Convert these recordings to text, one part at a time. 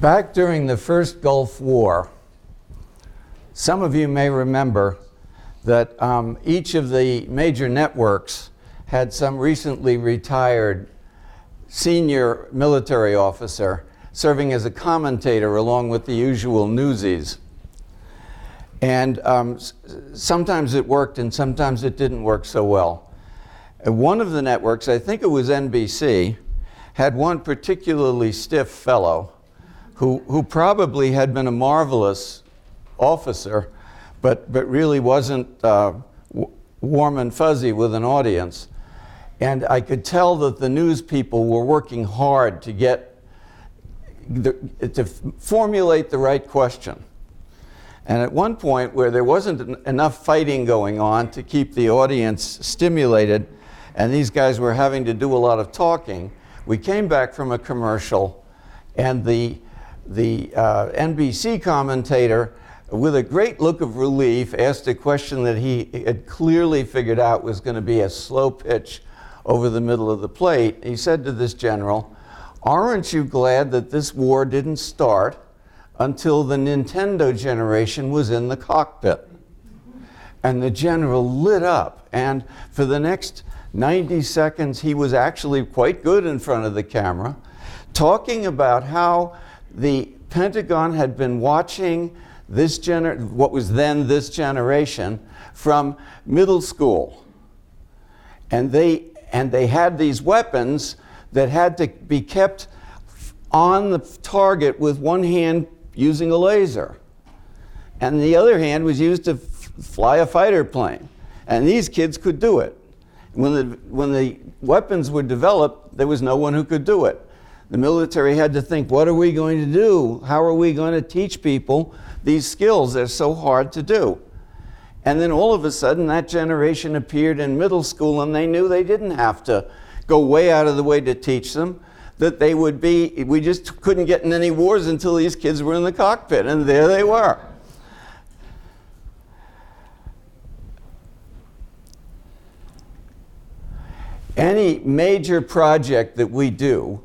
Back during the first Gulf War, some of you may remember that each of the major networks had some recently retired senior military officer serving as a commentator along with the usual newsies. And sometimes it worked and sometimes it didn't work so well. One of the networks, I think it was NBC, had one particularly stiff fellow who probably had been a marvelous officer, but really wasn't warm and fuzzy with an audience. And I could tell that the news people were working hard to to formulate the right question. And at one point where there wasn't enough fighting going on to keep the audience stimulated, and these guys were having to do a lot of talking, we came back from a commercial, and the NBC commentator, with a great look of relief, asked a question that he had clearly figured out was going to be a slow pitch over the middle of the plate. He said to this general, "Aren't you glad that this war didn't start until the Nintendo generation was in the cockpit?" And the general lit up, and for the next 90 seconds he was actually quite good in front of the camera, talking about how the Pentagon had been watching what was then this generation from middle school. And they had these weapons that had to be kept on the target with one hand using a laser. And the other hand was used to fly a fighter plane. And these kids could do it. When the weapons were developed, there was no one who could do it. The military had to think, what are we going to do? How are we going to teach people these skills? They're so hard to do. And then all of a sudden, that generation appeared in middle school, and they knew they didn't have to go way out of the way to teach them, that they would be, we just couldn't get in any wars until these kids were in the cockpit, and there they were. Any major project that we do,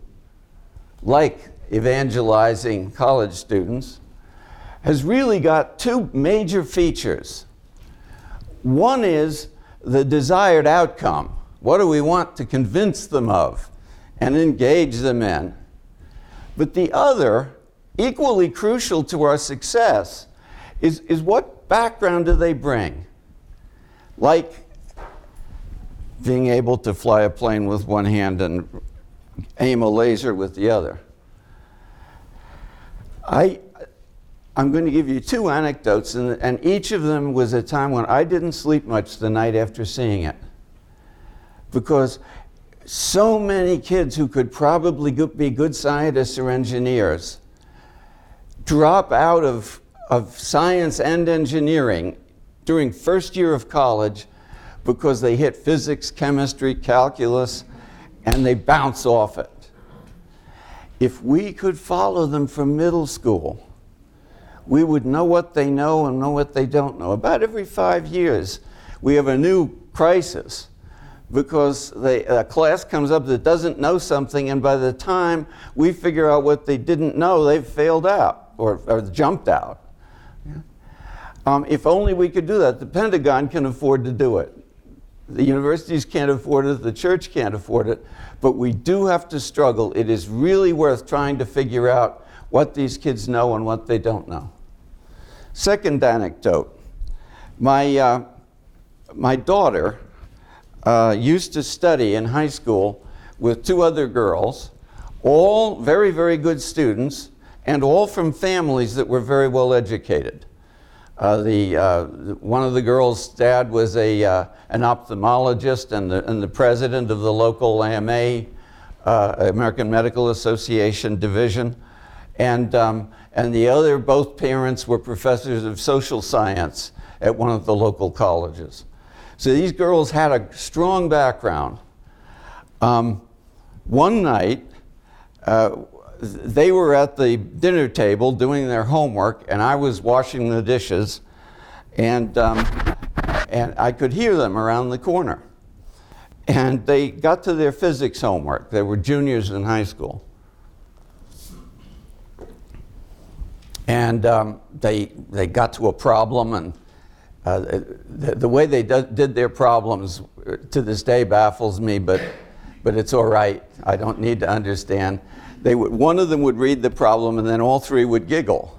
like evangelizing college students, has really got two major features. One is the desired outcome. What do we want to convince them of and engage them in? But the other, equally crucial to our success, is what background do they bring? Like being able to fly a plane with one hand and aim a laser with the other. I'm going to give you two anecdotes, and each of them was a time when I didn't sleep much the night after seeing it. Because so many kids who could probably be good scientists or engineers drop out of science and engineering during first year of college because they hit physics, chemistry, calculus, and they bounce off it. If we could follow them from middle school, we would know what they know and know what they don't know. About every 5 years, we have a new crisis because a class comes up that doesn't know something, and by the time we figure out what they didn't know, they've failed out or jumped out. If only we could do that. The Pentagon can afford to do it. The universities can't afford it, the church can't afford it, but we do have to struggle. It is really worth trying to figure out what these kids know and what they don't know. Second anecdote. My daughter used to study in high school with two other girls, all very, very good students, and all from families that were very well educated. One of the girls' dad was an ophthalmologist and the president of the local AMA, American Medical Association division, and the other, both parents were professors of social science at one of the local colleges. So these girls had a strong background. One night, they were at the dinner table doing their homework, and I was washing the dishes, and I could hear them around the corner. And they got to their physics homework. They were juniors in high school. And they got to a problem, and the way they did their problems to this day baffles me, but it's all right. I don't need to understand. One of them would read the problem, and then all three would giggle.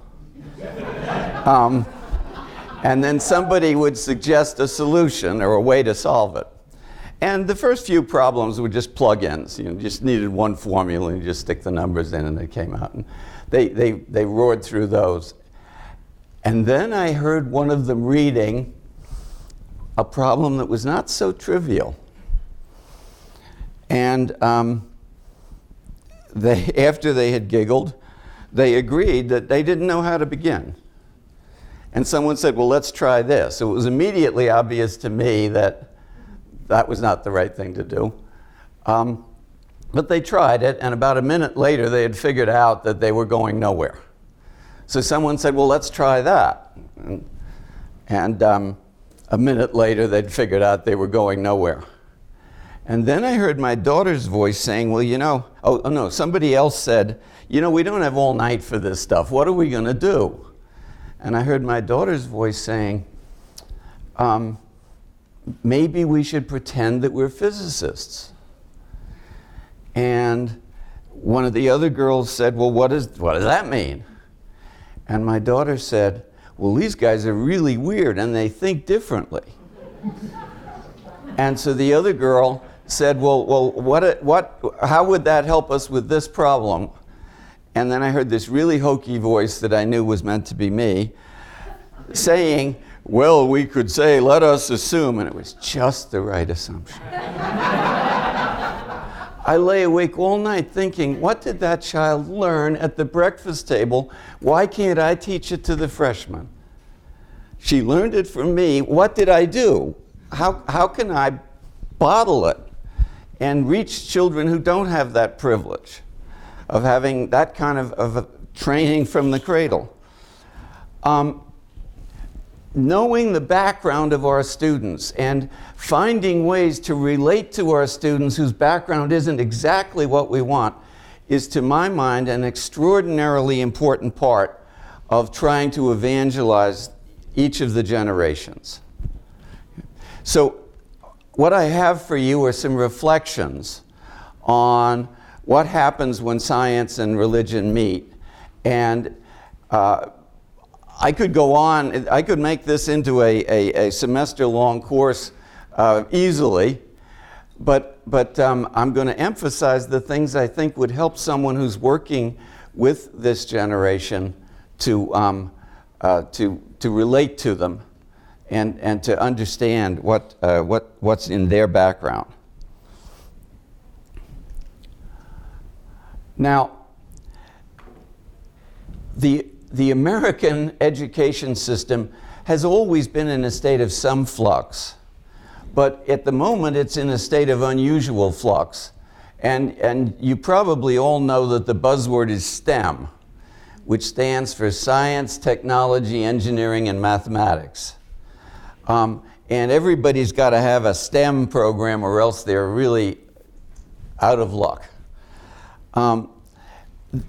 And then somebody would suggest a solution or a way to solve it. And the first few problems were just plug-ins. You just needed one formula, and you just stick the numbers in, and they came out. And they roared through those. And then I heard one of them reading a problem that was not so trivial. And after they had giggled, they agreed that they didn't know how to begin. And someone said, well, let's try this. So it was immediately obvious to me that that was not the right thing to do. But they tried it, and about a minute later, they had figured out that they were going nowhere. So someone said, well, let's try that. And a minute later, they'd figured out they were going nowhere. And then I heard my daughter's voice saying, well, somebody else said, we don't have all night for this stuff. What are we going to do? And I heard my daughter's voice saying, maybe we should pretend that we're physicists. And one of the other girls said, well, what does that mean? And my daughter said, well, these guys are really weird and they think differently. And so the other girl said, well, how would that help us with this problem? And then I heard this really hokey voice that I knew was meant to be me saying, well, we could say, let us assume, and it was just the right assumption. I lay awake all night thinking, what did that child learn at the breakfast table? Why can't I teach it to the freshmen? She learned it from me. What did I do? How can I bottle it and reach children who don't have that privilege of having that kind of training from the cradle? Knowing the background of our students and finding ways to relate to our students whose background isn't exactly what we want is, to my mind, an extraordinarily important part of trying to evangelize each of the generations. So what I have for you are some reflections on what happens when science and religion meet. And I could go on. I could make this into a semester-long course easily, but I'm going to emphasize the things I think would help someone who's working with this generation to relate to them and to understand what's in their background. Now, the American education system has always been in a state of some flux, but at the moment it's in a state of unusual flux. And you probably all know that the buzzword is STEM, which stands for science, technology, engineering, and mathematics. And everybody's got to have a STEM program or else they're really out of luck.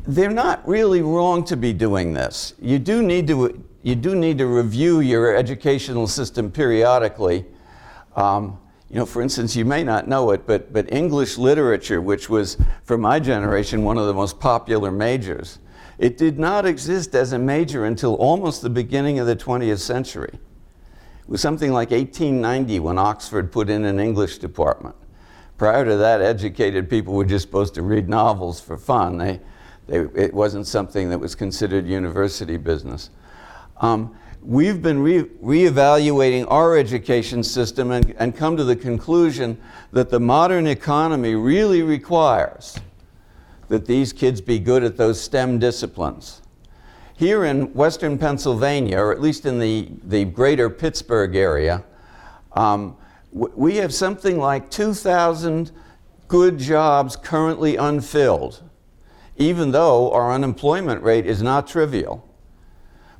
They're not really wrong to be doing this. You do need to review your educational system periodically. For instance, you may not know it, but English literature, which was, for my generation, one of the most popular majors, it did not exist as a major until almost the beginning of the 20th century. It was something like 1890 when Oxford put in an English department. Prior to that, educated people were just supposed to read novels for fun. It wasn't something that was considered university business. We've been reevaluating our education system and come to the conclusion that the modern economy really requires that these kids be good at those STEM disciplines. Here in Western Pennsylvania, or at least in the greater Pittsburgh area, we have something like 2,000 good jobs currently unfilled, even though our unemployment rate is not trivial.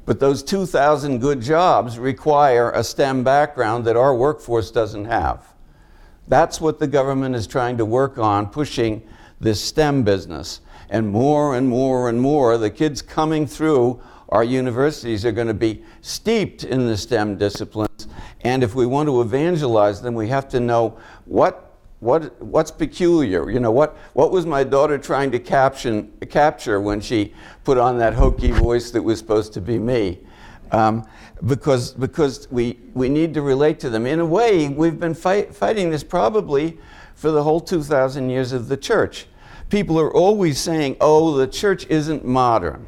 But those 2,000 good jobs require a STEM background that our workforce doesn't have. That's what the government is trying to work on, pushing this STEM business. And more and more and more, the kids coming through our universities are going to be steeped in the STEM disciplines. And if we want to evangelize them, we have to know what's peculiar. You know, what was my daughter trying to capture when she put on that hokey voice that was supposed to be me? Because we need to relate to them. In a way, we've been fighting this probably for the whole 2,000 years of the church. People are always saying, oh, the church isn't modern,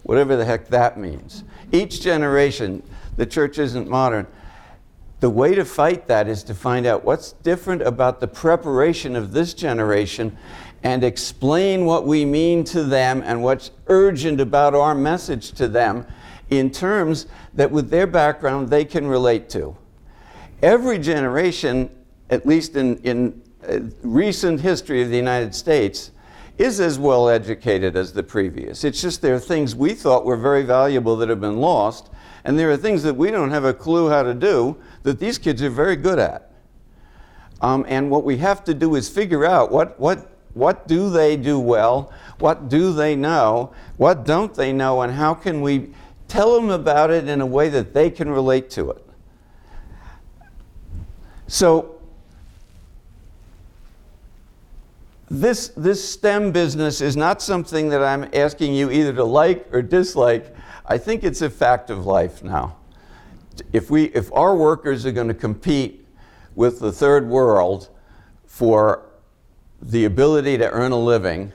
whatever the heck that means. Each generation, the church isn't modern. The way to fight that is to find out what's different about the preparation of this generation and explain what we mean to them and what's urgent about our message to them in terms that with their background they can relate to. Every generation, at least in recent history of the United States, is as well educated as the previous. It's just there are things we thought were very valuable that have been lost, and there are things that we don't have a clue how to do that these kids are very good at. And what we have to do is figure out what do they do well, what do they know, what don't they know, and how can we tell them about it in a way that they can relate to it. So this STEM business is not something that I'm asking you either to like or dislike. I think it's a fact of life now. If our workers are going to compete with the third world for the ability to earn a living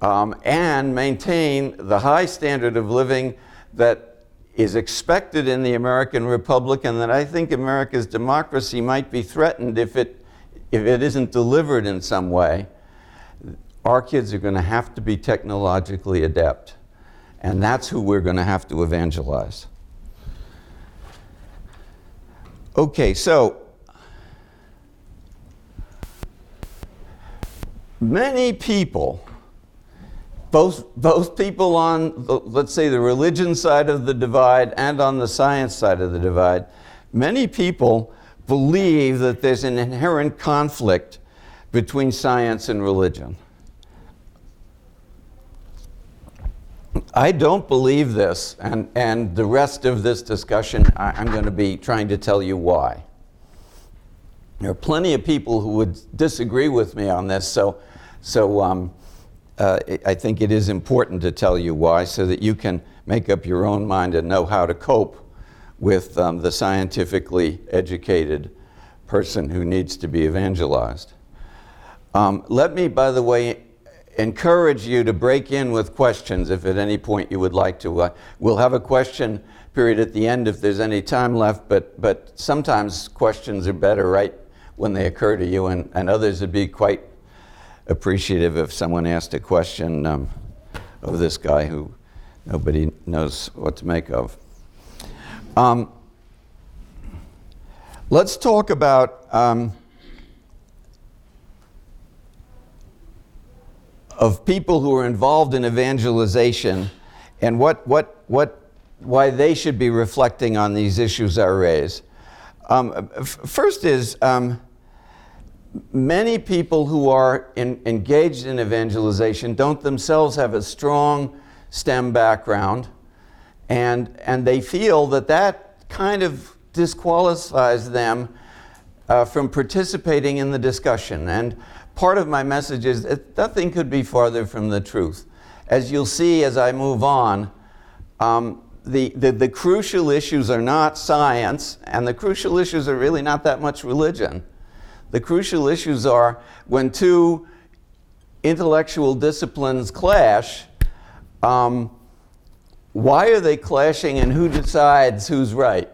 and maintain the high standard of living that is expected in the American Republic, and that I think America's democracy might be threatened if it isn't delivered in some way, our kids are going to have to be technologically adept. And that's who we're going to have to evangelize. Okay, so many people, both people on, let's say, the religion side of the divide and on the science side of the divide, many people believe that there's an inherent conflict between science and religion. I don't believe this, and the rest of this discussion, I'm going to be trying to tell you why. There are plenty of people who would disagree with me on this, so I think it is important to tell you why so that you can make up your own mind and know how to cope with the scientifically educated person who needs to be evangelized. Let me, by the way, encourage you to break in with questions if at any point you would like to. We'll have a question period at the end if there's any time left, but sometimes questions are better right when they occur to you, and others would be quite appreciative if someone asked a question of this guy who nobody knows what to make of. Let's talk about of people who are involved in evangelization and why they should be reflecting on these issues I raise. First is many people who are engaged in evangelization don't themselves have a strong STEM background, and they feel that kind of disqualifies them from participating in the discussion. And part of my message is that nothing could be farther from the truth. As you'll see as I move on, the crucial issues are not science, and the crucial issues are really not that much religion. The crucial issues are when two intellectual disciplines clash, why are they clashing and who decides who's right?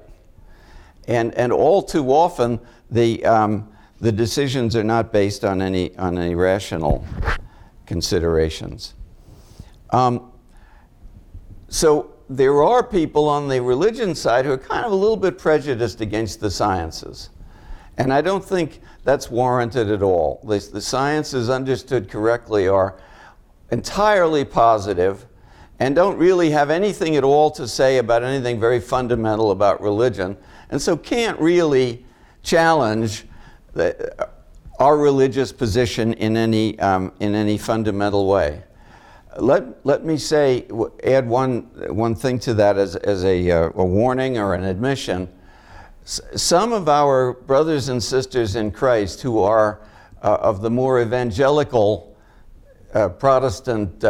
And all too often, the decisions are not based on any rational considerations. So there are people on the religion side who are kind of a little bit prejudiced against the sciences. And I don't think that's warranted at all. The sciences, understood correctly, are entirely positive and don't really have anything at all to say about anything very fundamental about religion, and so can't really challenge our religious position in any fundamental way. let me say, add one thing to that as a warning or an admission. Some of our brothers and sisters in Christ who are of the more evangelical Protestant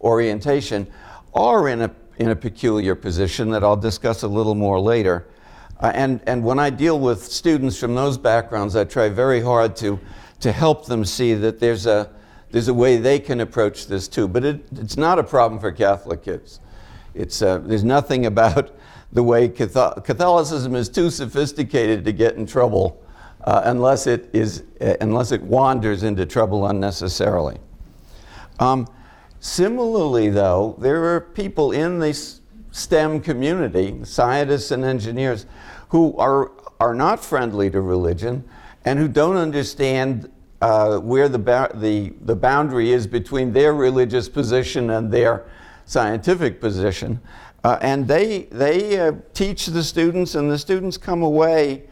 orientation are in a peculiar position that I'll discuss a little more later. And when I deal with students from those backgrounds, I try very hard to help them see that there's a way they can approach this too. But it's not a problem for Catholic kids. There's nothing about the way Catholicism is too sophisticated to get in trouble unless it wanders into trouble unnecessarily. Similarly, though, there are people in the STEM community, scientists and engineers, who are not friendly to religion and who don't understand where the boundary is between their religious position and their scientific position. And they teach the students, and the students come away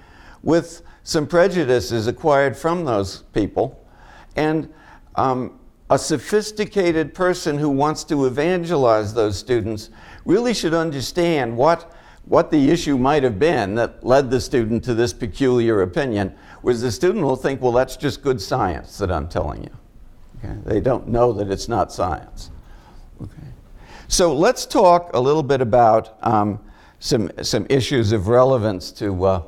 with some prejudices acquired from those people. And a sophisticated person who wants to evangelize those students really should understand what the issue might have been that led the student to this peculiar opinion, whereas the student will think, well, that's just good science that I'm telling you. Okay? They don't know that it's not science. Okay. So let's talk a little bit about some issues of relevance to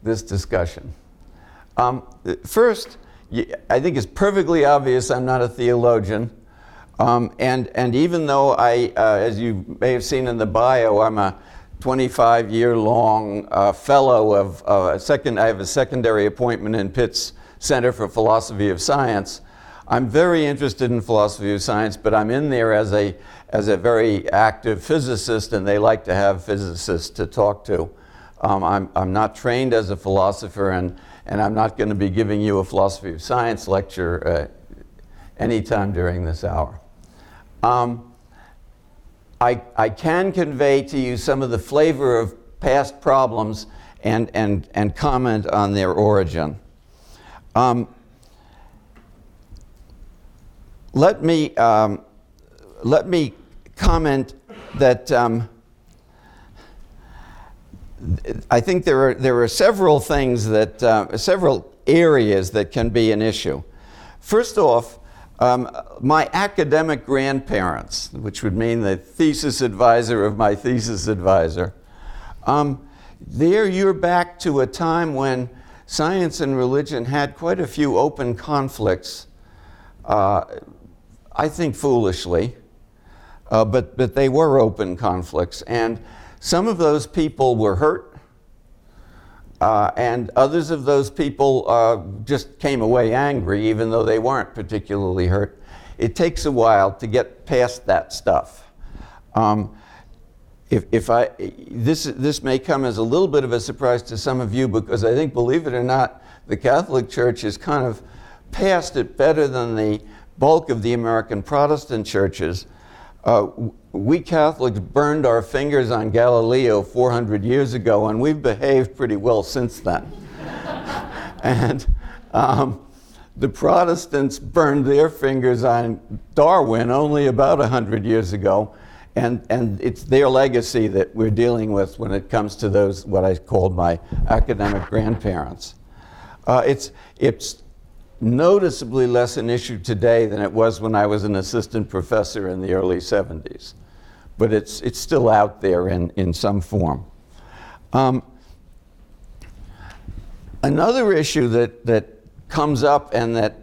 this discussion. First, I think it's perfectly obvious I'm not a theologian. And even though as you may have seen in the bio, I'm a 25-year-long fellow of I have a secondary appointment in Pitt's Center for Philosophy of Science. I'm very interested in philosophy of science, but I'm in there as a very active physicist, and they like to have physicists to talk to. I'm not trained as a philosopher, and I'm not going to be giving you a philosophy of science lecture anytime during this hour. I can convey to you some of the flavor of past problems and comment on their origin. Let me comment that I think there are several things several areas that can be an issue. First off, my academic grandparents, which would mean the thesis advisor of my thesis advisor, there you're back to a time when science and religion had quite a few open conflicts, I think foolishly, but they were open conflicts. And some of those people were hurt, and others of those people just came away angry, even though they weren't particularly hurt. It takes a while to get past that stuff. This may come as a little bit of a surprise to some of you, because I think, believe it or not, the Catholic Church is kind of past it better than the bulk of the American Protestant churches. We Catholics burned our fingers on Galileo 400 years ago, and we've behaved pretty well since then. And the Protestants burned their fingers on Darwin only about 100 years ago, and it's their legacy that we're dealing with when it comes to those, what I called my academic grandparents. It's noticeably less an issue today than it was when I was an assistant professor in the early 70s. But it's still out there in some form. Another issue that comes up, and that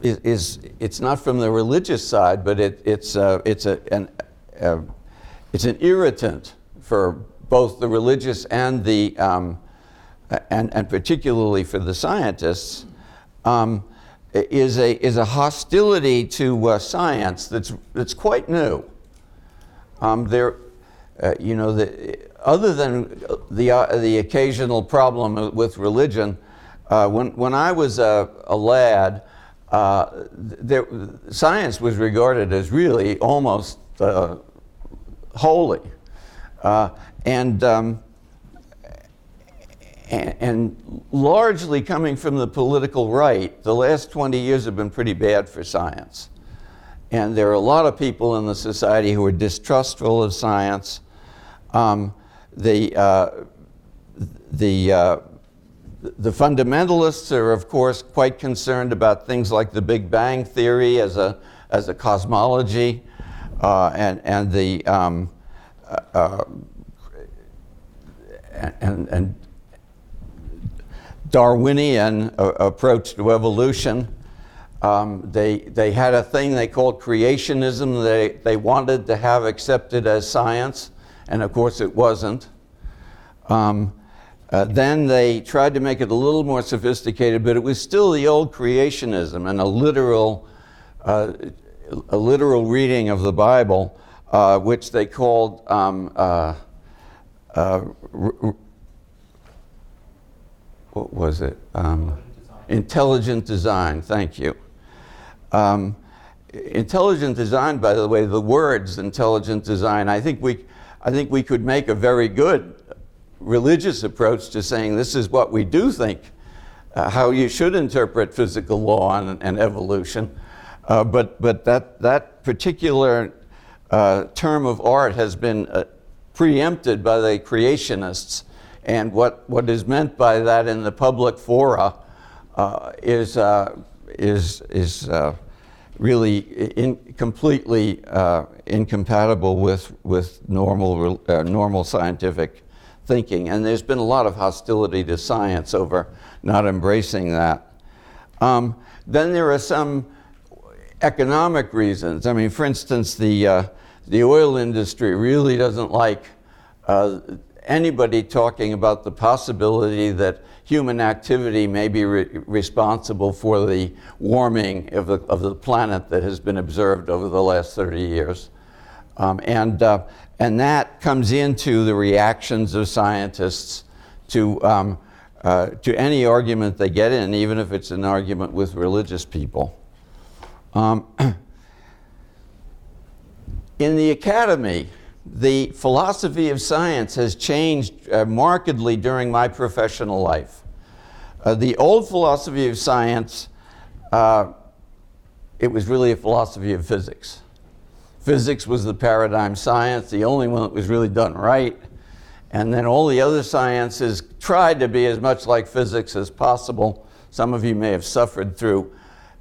it's not from the religious side, but it's an irritant for both the religious and the and particularly for the scientists, is a hostility to science that's quite new. Other than the occasional problem with religion, when I was a lad, science was regarded as really almost holy, and largely coming from the political right, the last 20 years have been pretty bad for science. And there are a lot of people in the society who are distrustful of science. The fundamentalists are, of course, quite concerned about things like the Big Bang Theory as a cosmology, and Darwinian approach to evolution. They had a thing they called creationism they wanted to have accepted as science, and of course it wasn't. Then they tried to make it a little more sophisticated, but it was still the old creationism and a literal reading of the Bible, which they called what was it? Intelligent design. Thank you. Intelligent design, by the way, the words intelligent design, I think we could make a very good religious approach to saying this is what we do think, how you should interpret physical law and evolution. But that particular term of art has been preempted by the creationists. And what is meant by that in the public fora is really completely incompatible with normal scientific thinking. And there's been a lot of hostility to science over not embracing that. Then there are some economic reasons. I mean, for instance, the oil industry really doesn't like anybody talking about the possibility that human activity may be responsible for the warming of the planet that has been observed over the last 30 years. And that comes into the reactions of scientists to any argument they get in, even if it's an argument with religious people. In the academy, the philosophy of science has changed markedly during my professional life. The old philosophy of science, it was really a philosophy of physics. Physics was the paradigm science, the only one that was really done right. And then all the other sciences tried to be as much like physics as possible. Some of you may have suffered through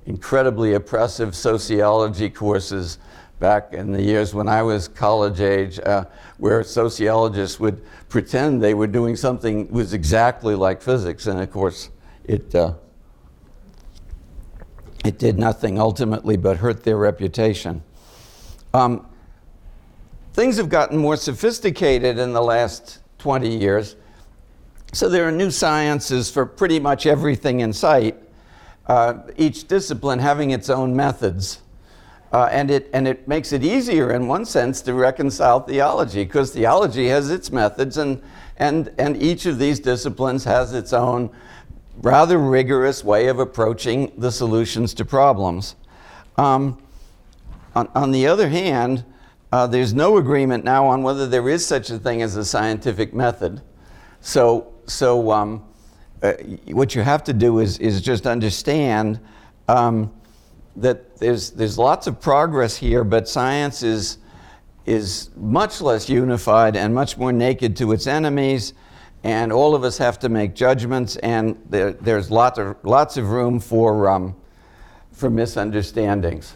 incredibly oppressive sociology courses back in the years when I was college age, where sociologists would pretend they were doing something that was exactly like physics, and of course it did nothing ultimately but hurt their reputation. Things have gotten more sophisticated in the last 20 years, so there are new sciences for pretty much everything in sight, each discipline having its own methods. And it makes it easier in one sense to reconcile theology, because theology has its methods, and each of these disciplines has its own rather rigorous way of approaching the solutions to problems. On the other hand, there's no agreement now on whether there is such a thing as a scientific method. So what you have to do is just understand that there's lots of progress here, but science is much less unified and much more naked to its enemies, and all of us have to make judgments, and there's lots of room for misunderstandings.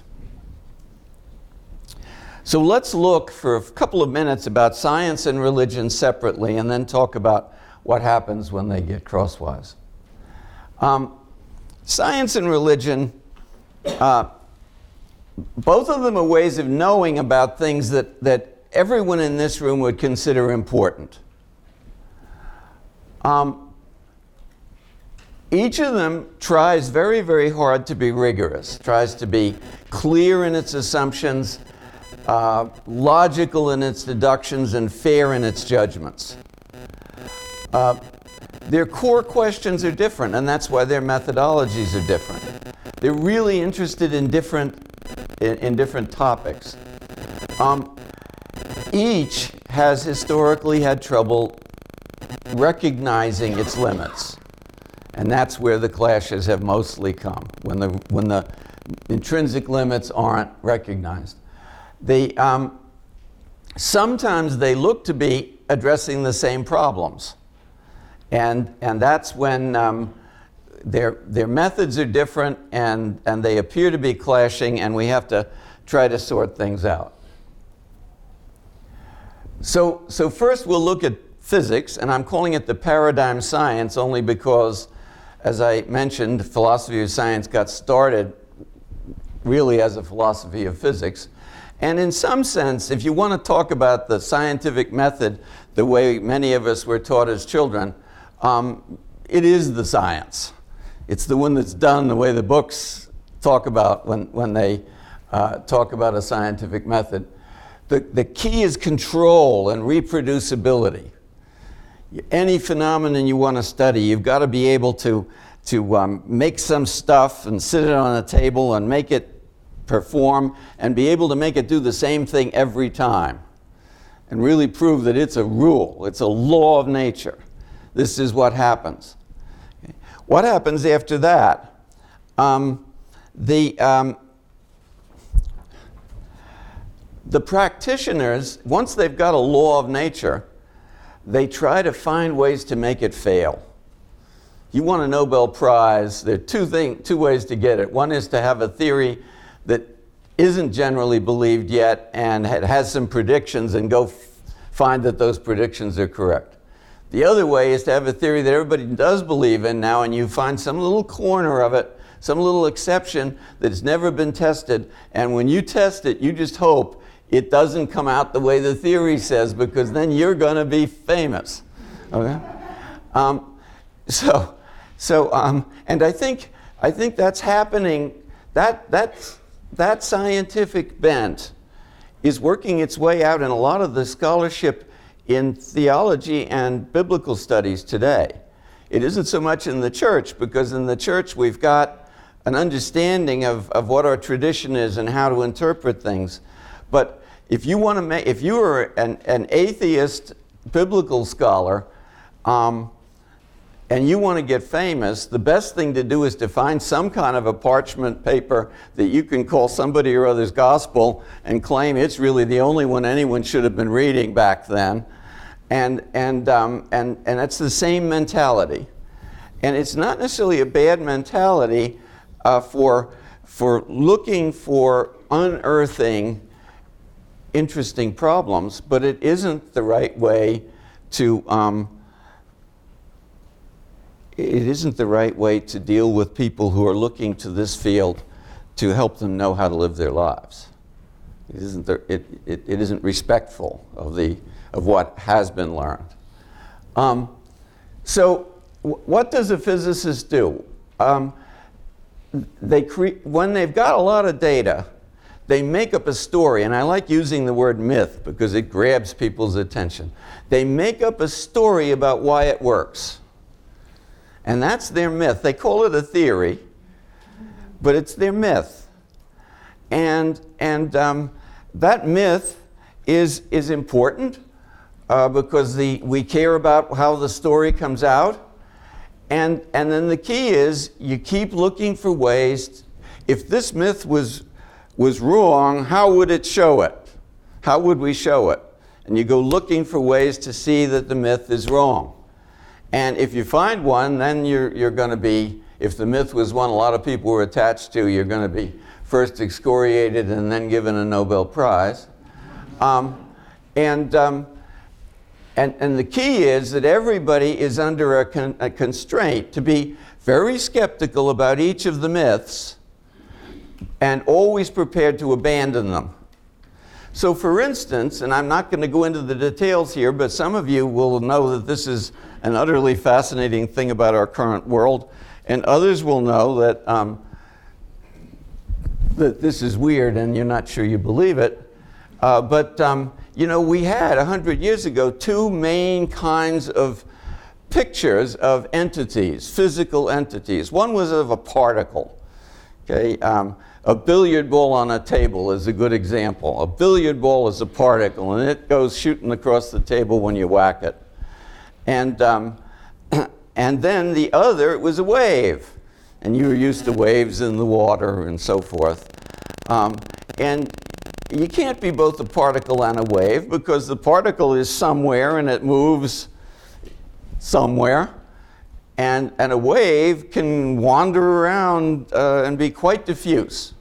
So let's look for a couple of minutes about science and religion separately, and then talk about what happens when they get crosswise. Science and religion, both of them are ways of knowing about things that everyone in this room would consider important. Each of them tries very, very hard to be rigorous, tries to be clear in its assumptions, logical in its deductions, and fair in its judgments. Their core questions are different, and that's why their methodologies are different. They're really interested in different topics. Each has historically had trouble recognizing its limits. And that's where the clashes have mostly come, when the intrinsic limits aren't recognized. Sometimes they look to be addressing the same problems. And that's when their methods are different and they appear to be clashing, and we have to try to sort things out. So first we'll look at physics, and I'm calling it the paradigm science only because, as I mentioned, philosophy of science got started really as a philosophy of physics. And in some sense, if you want to talk about the scientific method the way many of us were taught as children, it is the science. It's the one that's done the way the books talk about when they talk about a scientific method. The key is control and reproducibility. Any phenomenon you want to study, you've got to be able to make some stuff and sit it on a table and make it perform and be able to make it do the same thing every time and really prove that it's a rule, it's a law of nature. This is what happens. Okay. What happens after that? The practitioners, once they've got a law of nature, they try to find ways to make it fail. You want a Nobel Prize, there are two ways to get it. One is to have a theory that isn't generally believed yet and has some predictions and go find that those predictions are correct. The other way is to have a theory that everybody does believe in now, and you find some little corner of it, some little exception that's never been tested, and when you test it, you just hope it doesn't come out the way the theory says, because then you're going to be famous. Okay? And I think that's happening. That scientific bent is working its way out in a lot of the scholarship in theology and biblical studies today. It isn't so much in the church, because in the church we've got an understanding of what our tradition is and how to interpret things. But if you are an atheist biblical scholar, and you want to get famous, the best thing to do is to find some kind of a parchment paper that you can call somebody or other's gospel and claim it's really the only one anyone should have been reading back then. And it's the same mentality. And it's not necessarily a bad mentality for looking for unearthing interesting problems, but it isn't the right way to deal with people who are looking to this field to help them know how to live their lives. It isn't respectful of what has been learned. So what does a physicist do? When they've got a lot of data, they make up a story, and I like using the word myth because it grabs people's attention. They make up a story about why it works. And that's their myth. They call it a theory, but it's their myth. And that myth is important because we care about how the story comes out. And then the key is you keep looking for ways. If this myth was wrong, how would it show it? How would we show it? And you go looking for ways to see that the myth is wrong. And if you find one, then you're going to be, if the myth was one a lot of people were attached to, you're going to be first excoriated and then given a Nobel Prize. And the key is that everybody is under a constraint to be very skeptical about each of the myths and always prepared to abandon them. So for instance, and I'm not going to go into the details here, but some of you will know that this is an utterly fascinating thing about our current world, and others will know that, that this is weird and you're not sure you believe it. You know, we had 100 years ago two main kinds of pictures of entities, physical entities. One was of a particle. Okay, a billiard ball on a table is a good example. A billiard ball is a particle, and it goes shooting across the table when you whack it. And, and then the other was a wave. And you were used to waves in the water and so forth. And you can't be both a particle and a wave, because the particle is somewhere and it moves somewhere. And a wave can wander around and be quite diffuse.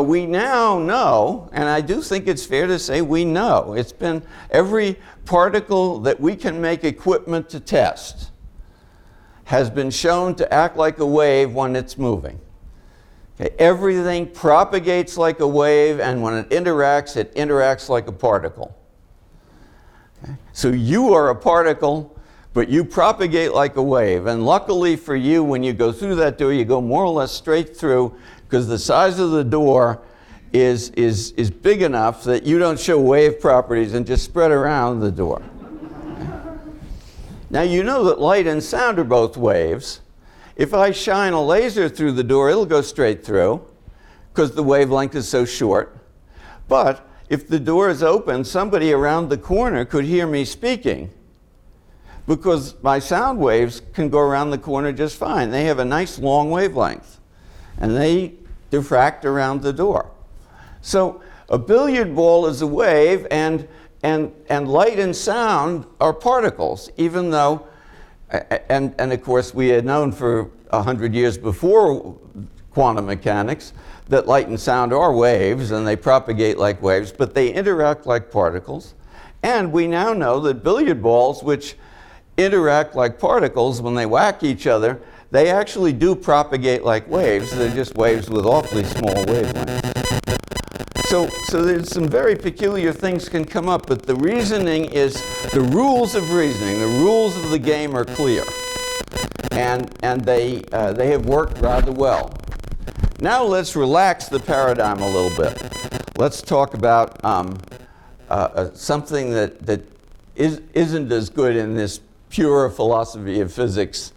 We now know, and I do think it's fair to say we know, it's been every particle that we can make equipment to test has been shown to act like a wave when it's moving. Okay, everything propagates like a wave, and when it interacts like a particle. Okay, so you are a particle, but you propagate like a wave. And luckily for you, when you go through that door, you go more or less straight through, because the size of the door is big enough that you don't show wave properties and just spread around the door. Now you know that light and sound are both waves. If I shine a laser through the door, it'll go straight through, because the wavelength is so short. But if the door is open, somebody around the corner could hear me speaking, because my sound waves can go around the corner just fine. They have a nice long wavelength, and they diffract around the door. So a billiard ball is a wave, and light and sound are particles, even though, and of course we had known for 100 years before quantum mechanics that light and sound are waves, and they propagate like waves, but they interact like particles. And we now know that billiard balls, which interact like particles when they whack each other, they actually do propagate like waves. They're just waves with awfully small wavelengths. So there's some very peculiar things can come up, but the reasoning is, the rules of reasoning, the rules of the game are clear. And they have worked rather well. Now let's relax the paradigm a little bit. Let's talk about something that isn't as good in this pure philosophy of physics.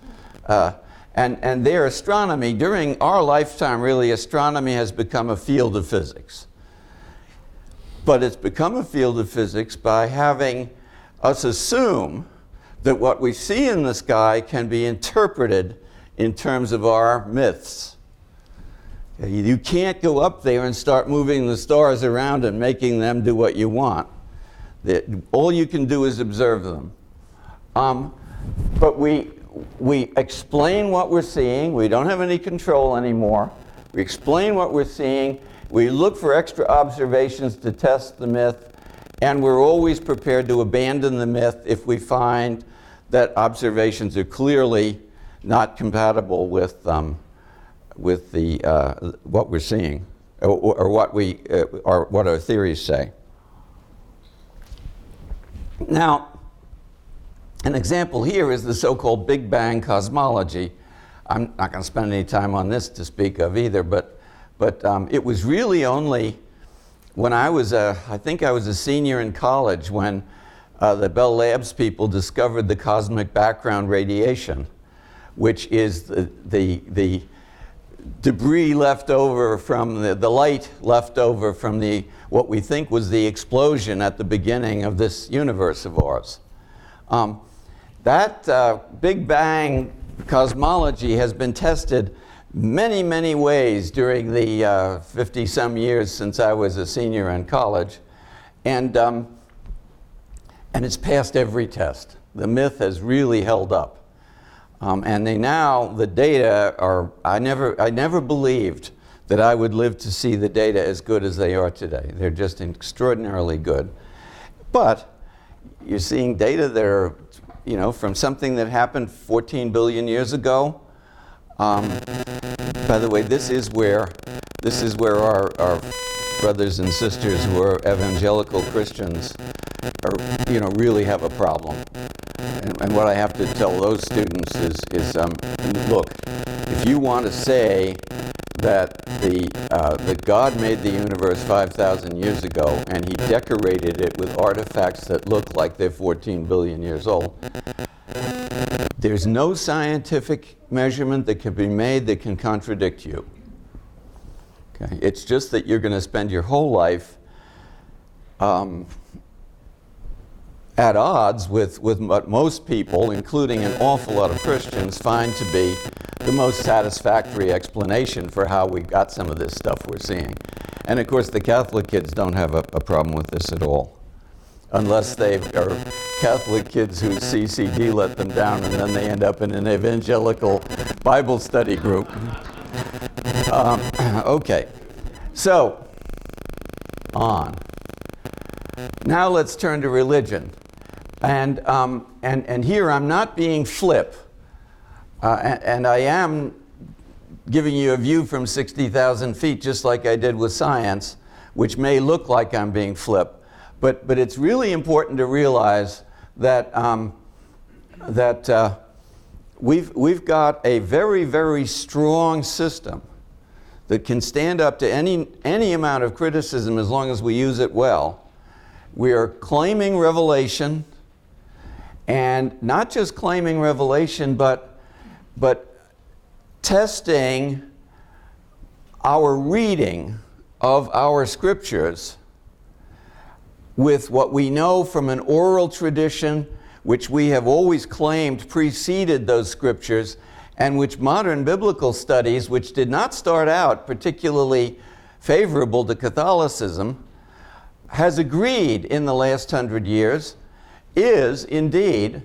And their astronomy, during our lifetime, really, astronomy has become a field of physics. But it's become a field of physics by having us assume that what we see in the sky can be interpreted in terms of our myths. You can't go up there and start moving the stars around and making them do what you want. All you can do is observe them. But we explain what we're seeing. We don't have any control anymore. We explain what we're seeing. We look for extra observations to test the myth, and we're always prepared to abandon the myth if we find that observations are clearly not compatible with what we're seeing, or what our theories say. Now, an example here is the so-called Big Bang cosmology. I'm not going to spend any time on this to speak of either, but it was really only when I think I was a senior in college when the Bell Labs people discovered the cosmic background radiation, which is the debris left over from the light left over from what we think was the explosion at the beginning of this universe of ours. That Big Bang cosmology has been tested many, many ways during the 50-some years since I was a senior in college. And it's passed every test. The myth has really held up. And the data are, I never believed that I would live to see the data as good as they are today. They're just extraordinarily good. But you're seeing data that are, from something that happened 14 billion years ago. By the way, this is where our brothers and sisters who are evangelical Christians really have a problem. And what I have to tell those students is look, if you want to say that that God made the universe 5,000 years ago and he decorated it with artifacts that look like they're 14 billion years old, there's no scientific measurement that can be made that can contradict you. Okay? It's just that you're going to spend your whole life at odds with what most people, including an awful lot of Christians, find to be the most satisfactory explanation for how we got some of this stuff we're seeing. And of course, the Catholic kids don't have a problem with this at all, unless they are Catholic kids whose CCD let them down, and then they end up in an evangelical Bible study group. Okay, so on. Now let's turn to religion. And here I'm not being flip, and I am giving you a view from 60,000 feet, just like I did with science, which may look like I'm being flip. But it's really important to realize that, we've got a very, very strong system that can stand up to any amount of criticism as long as we use it well. We are claiming revelation, and not just claiming revelation, but testing our reading of our scriptures with what we know from an oral tradition, which we have always claimed preceded those scriptures, and which modern biblical studies, which did not start out particularly favorable to Catholicism, has agreed in the last 100 years, is indeed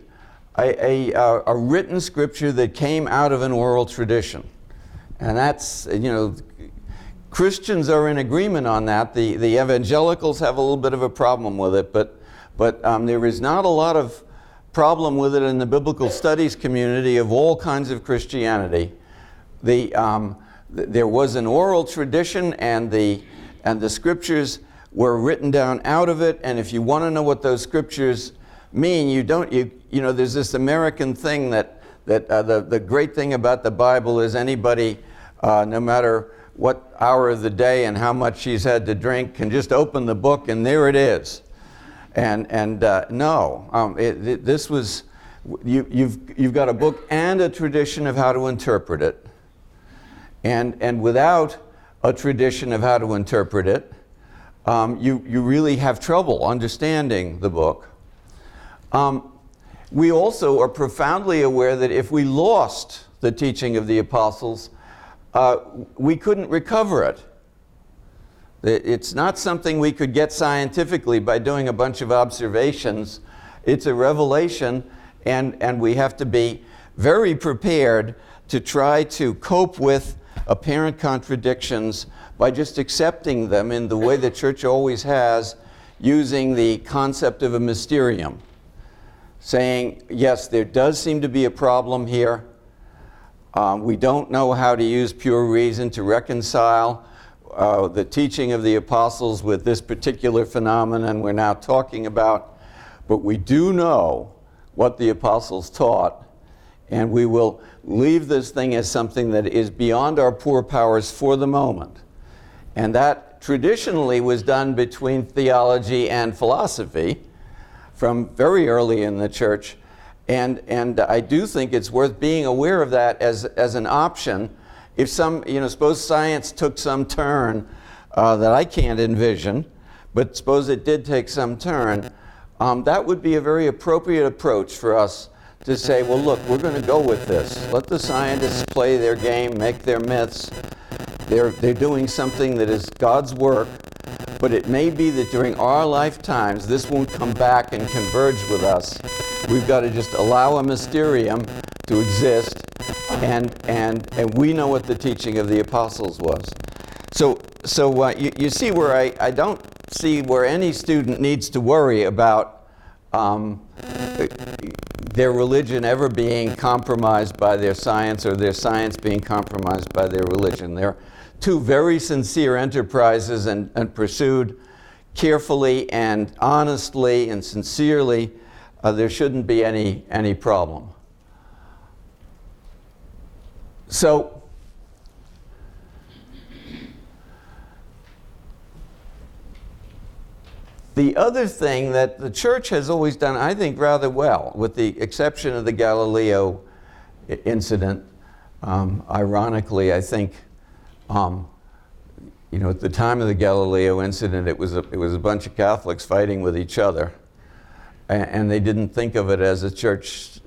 a written scripture that came out of an oral tradition. And that's, Christians are in agreement on that. The evangelicals have a little bit of a problem with it, but there is not a lot of problem with it in the biblical studies community of all kinds of Christianity. There was an oral tradition, and the scriptures were written down out of it. And if you want to know what those scriptures mean, there's this American thing that the great thing about the Bible is anybody, no matter what hour of the day and how much she's had to drink, can just open the book and there it is. No, this was, you've got a book and a tradition of how to interpret it. And without a tradition of how to interpret it, you really have trouble understanding the book. We also are profoundly aware that if we lost the teaching of the apostles, we couldn't recover it. It's not something we could get scientifically by doing a bunch of observations. It's a revelation, and we have to be very prepared to try to cope with apparent contradictions by just accepting them in the way the church always has, using the concept of a mysterium. Saying, yes, there does seem to be a problem here. We don't know how to use pure reason to reconcile the teaching of the apostles with this particular phenomenon we're now talking about, but we do know what the apostles taught, and we will leave this thing as something that is beyond our poor powers for the moment. And that traditionally was done between theology and philosophy from very early in the church, and I do think it's worth being aware of that as an option. If suppose science took some turn that I can't envision, but suppose it did take some turn, that would be a very appropriate approach for us to say, well, look, we're going to go with this. Let the scientists play their game, make their myths. They're doing something that is God's work, but it may be that during our lifetimes, this won't come back and converge with us. We've got to just allow a mysterium to exist, and we know what the teaching of the apostles was. So you see where I don't see where any student needs to worry about their religion ever being compromised by their science, or their science being compromised by their religion. They're two very sincere enterprises, and pursued carefully and honestly and sincerely. There shouldn't be any problem. So, the other thing that the church has always done, I think, rather well, with the exception of the Galileo incident, ironically, I think, at the time of the Galileo incident, it was a bunch of Catholics fighting with each other. and they didn't think of it as a church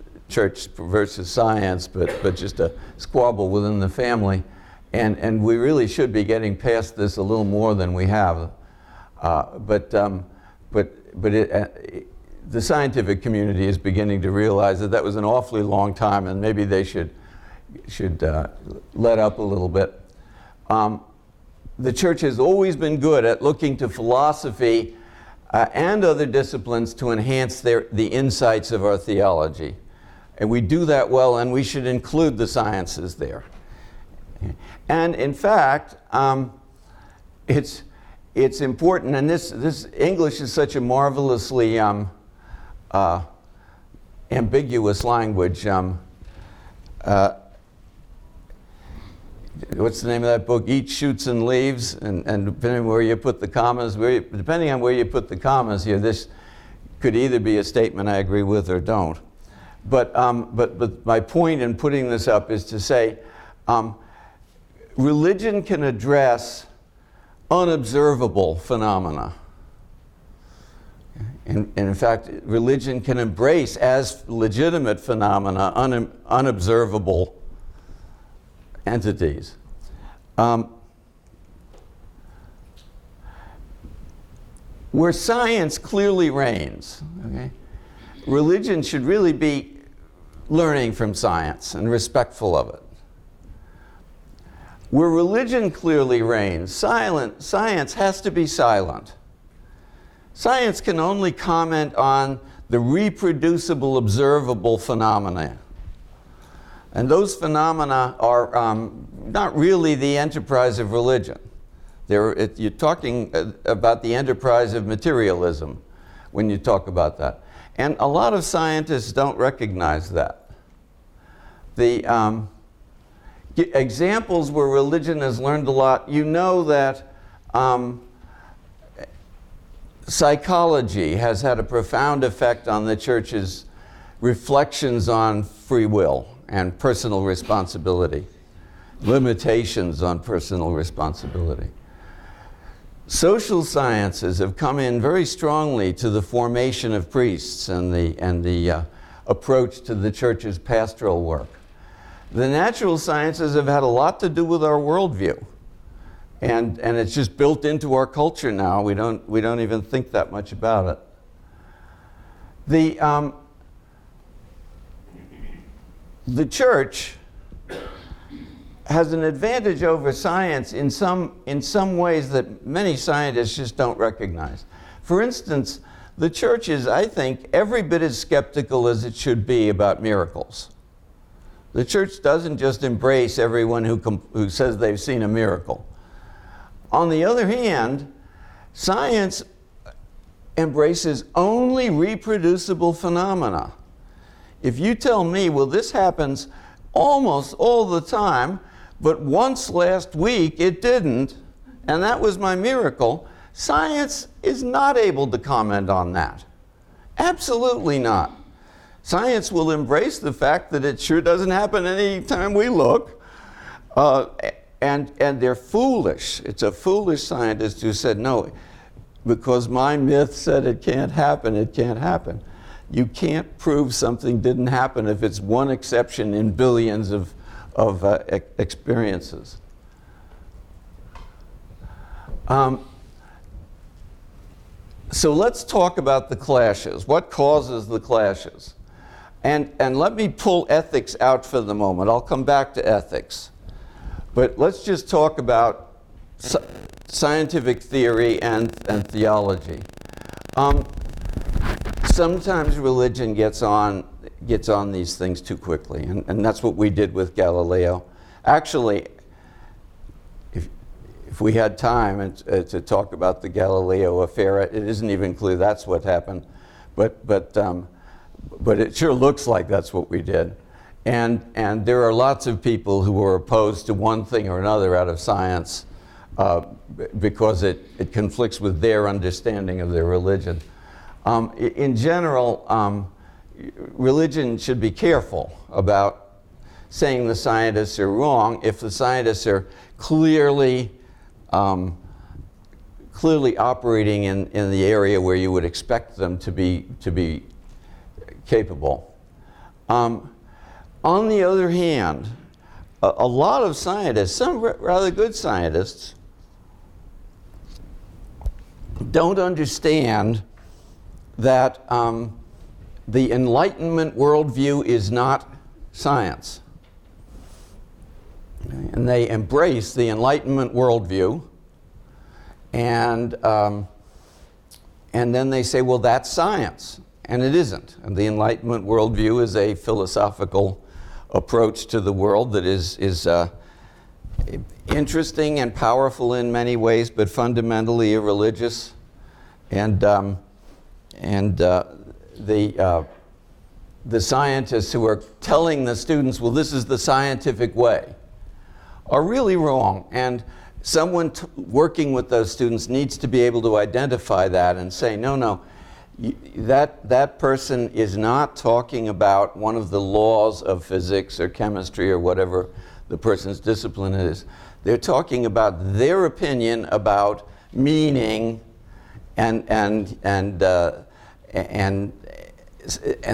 versus science, but just a squabble within the family. And we really should be getting past this a little more than we have. The scientific community is beginning to realize that that was an awfully long time, and maybe they should let up a little bit. The church has always been good at looking to philosophy and other disciplines to enhance the insights of our theology. And we do that well, and we should include the sciences there. And in fact, it's important, and this English is such a marvelously ambiguous language. What's the name of that book? Eat, Shoots, and Leaves. And depending on where you put the commas, depending on where you put the commas here, this could either be a statement I agree with or don't. But my point in putting this up is to say, religion can address unobservable phenomena. And in fact, religion can embrace as legitimate phenomena unobservable entities. Where science clearly reigns, okay, religion should really be learning from science and respectful of it. Where religion clearly reigns, science has to be silent. Science can only comment on the reproducible, observable phenomena. And those phenomena are not really the enterprise of religion. You're talking about the enterprise of materialism when you talk about that. And a lot of scientists don't recognize that. The examples where religion has learned a lot, you know that psychology has had a profound effect on the church's reflections on free will and personal responsibility, limitations on personal responsibility. Social sciences have come in very strongly to the formation of priests and the approach to the church's pastoral work. The natural sciences have had a lot to do with our worldview, and it's just built into our culture now. We don't even think that much about it. The church has an advantage over science in some ways that many scientists just don't recognize. For instance, the church is, I think, every bit as skeptical as it should be about miracles. The church doesn't just embrace everyone who says they've seen a miracle. On the other hand, science embraces only reproducible phenomena. If you tell me, well, this happens almost all the time, but once last week it didn't, and that was my miracle, science is not able to comment on that. Absolutely not. Science will embrace the fact that it sure doesn't happen any time we look, and they're foolish. It's a foolish scientist who said, no, because my myth said it can't happen, it can't happen. You can't prove something didn't happen if it's one exception in billions of experiences. So let's talk about the clashes. What causes the clashes? And let me pull ethics out for the moment. I'll come back to ethics. But let's just talk about scientific theory and theology. Sometimes religion gets on these things too quickly, and that's what we did with Galileo. Actually, if we had time to talk about the Galileo affair, it isn't even clear that's what happened, but it sure looks like that's what we did. And there are lots of people who are opposed to one thing or another out of science because it conflicts with their understanding of their religion. In general, religion should be careful about saying the scientists are wrong if the scientists are clearly operating in the area where you would expect them to be capable. On the other hand, a lot of scientists, some rather good scientists, don't understand that the Enlightenment worldview is not science. And they embrace the Enlightenment worldview, and then they say, well, that's science. And it isn't. And the Enlightenment worldview is a philosophical approach to the world that is interesting and powerful in many ways, but fundamentally irreligious. And the scientists who are telling the students, well, this is the scientific way, are really wrong. And someone working with those students needs to be able to identify that and say, no, that person is not talking about one of the laws of physics or chemistry or whatever the person's discipline is. They're talking about their opinion about meaning and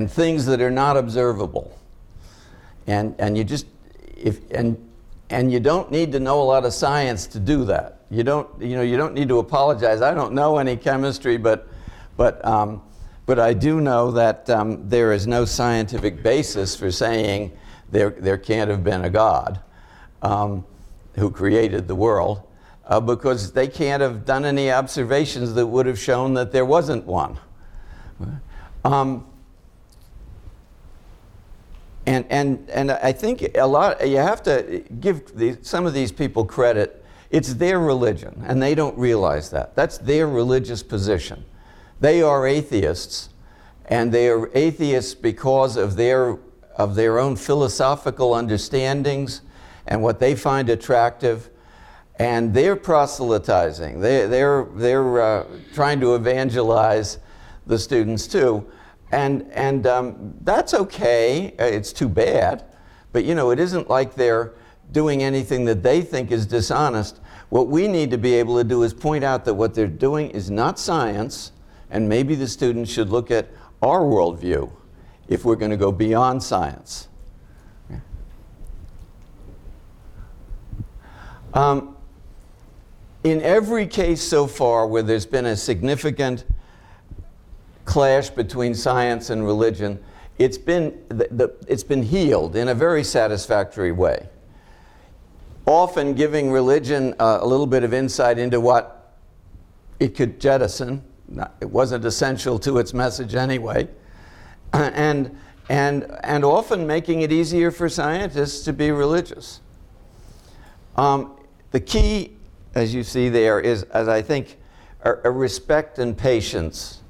things that are not observable. And you just, and you don't need to know a lot of science to do that. You don't need to apologize. I don't know any chemistry, but I do know that there is no scientific basis for saying there can't have been a God who created the world, because they can't have done any observations that would have shown that there wasn't one. And I think you have to give some of these people credit. It's their religion, and they don't realize that. That's their religious position. They are atheists, and they are atheists because of their own philosophical understandings and what they find attractive, and they're proselytizing. They're trying to evangelize the students too. And that's okay. It's too bad. But it isn't like they're doing anything that they think is dishonest. What we need to be able to do is point out that what they're doing is not science, and maybe the students should look at our worldview if we're going to go beyond science. In every case so far where there's been a significant clash between science and religion, it's been healed in a very satisfactory way. Often giving religion a little bit of insight into what it could jettison. It wasn't essential to its message anyway. And often making it easier for scientists to be religious. The key, as you see there, is, as I think, a respect and patience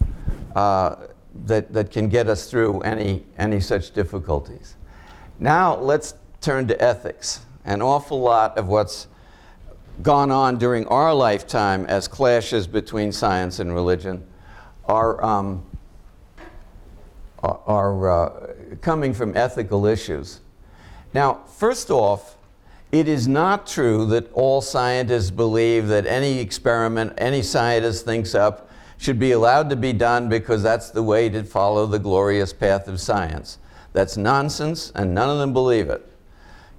that can get us through any such difficulties. Now let's turn to ethics. An awful lot of what's gone on during our lifetime as clashes between science and religion are coming from ethical issues. Now, first off, it is not true that all scientists believe that any experiment any scientist thinks up should be allowed to be done because that's the way to follow the glorious path of science. That's nonsense, and none of them believe it.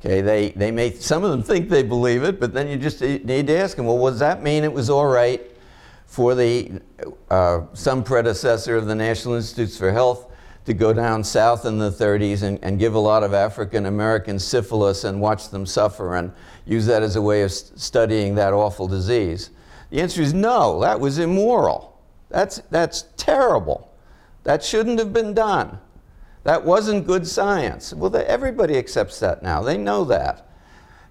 Okay, they may, some of them think they believe it, but then you just need to ask them, well, does that mean it was all right for some predecessor of the National Institutes for Health to go down south in the 30s and give a lot of African Americans syphilis and watch them suffer and use that as a way of studying that awful disease? The answer is no, that was immoral. That's terrible. That shouldn't have been done. That wasn't good science. Well, everybody accepts that now. They know that.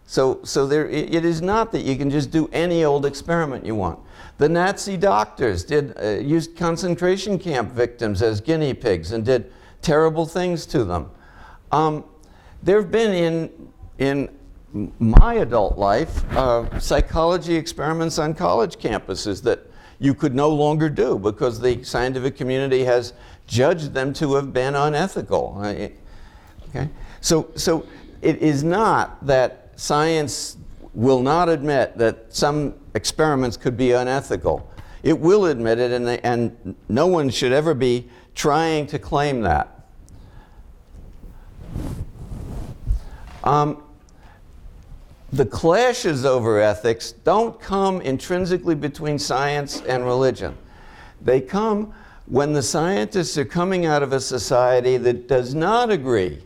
So it is not that you can just do any old experiment you want. The Nazi doctors used concentration camp victims as guinea pigs and did terrible things to them. There have been in my adult life psychology experiments on college campuses that you could no longer do because the scientific community has judged them to have been unethical. Okay? So it is not that science will not admit that some experiments could be unethical. It will admit it, and no one should ever be trying to claim that. The clashes over ethics don't come intrinsically between science and religion. They come when the scientists are coming out of a society that does not agree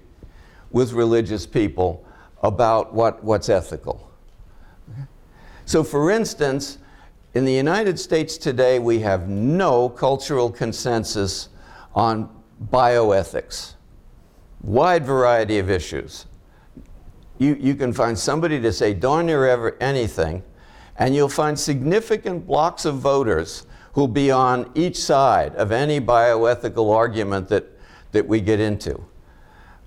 with religious people about what's ethical. So for instance, in the United States today, we have no cultural consensus on bioethics. Wide variety of issues. You can find somebody to say darn near ever anything, and you'll find significant blocks of voters who'll be on each side of any bioethical argument that we get into.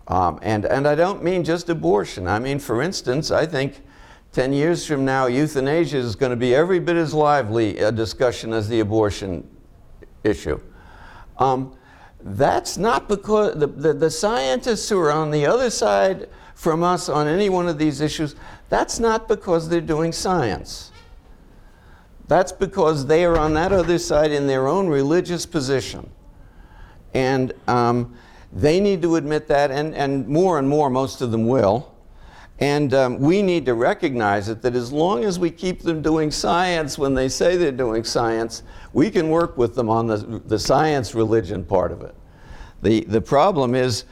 And I don't mean just abortion. I mean, for instance, I think 10 years from now, euthanasia is going to be every bit as lively a discussion as the abortion issue. That's not because the scientists who are on the other side from us on any one of these issues, that's not because they're doing science. That's because they are on that other side in their own religious position. And they need to admit that, and more, most of them will. And we need to recognize it, that as long as we keep them doing science when they say they're doing science, we can work with them on the science religion part of it. The problem is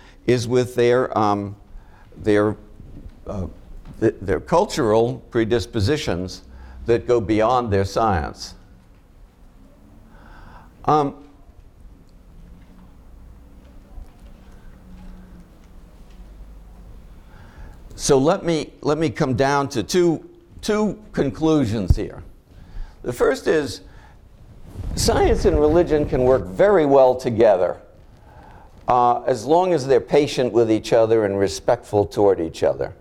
with their cultural predispositions that go beyond their science. So let me come down to two conclusions here. The first is science and religion can work very well together as long as they're patient with each other and respectful toward each other.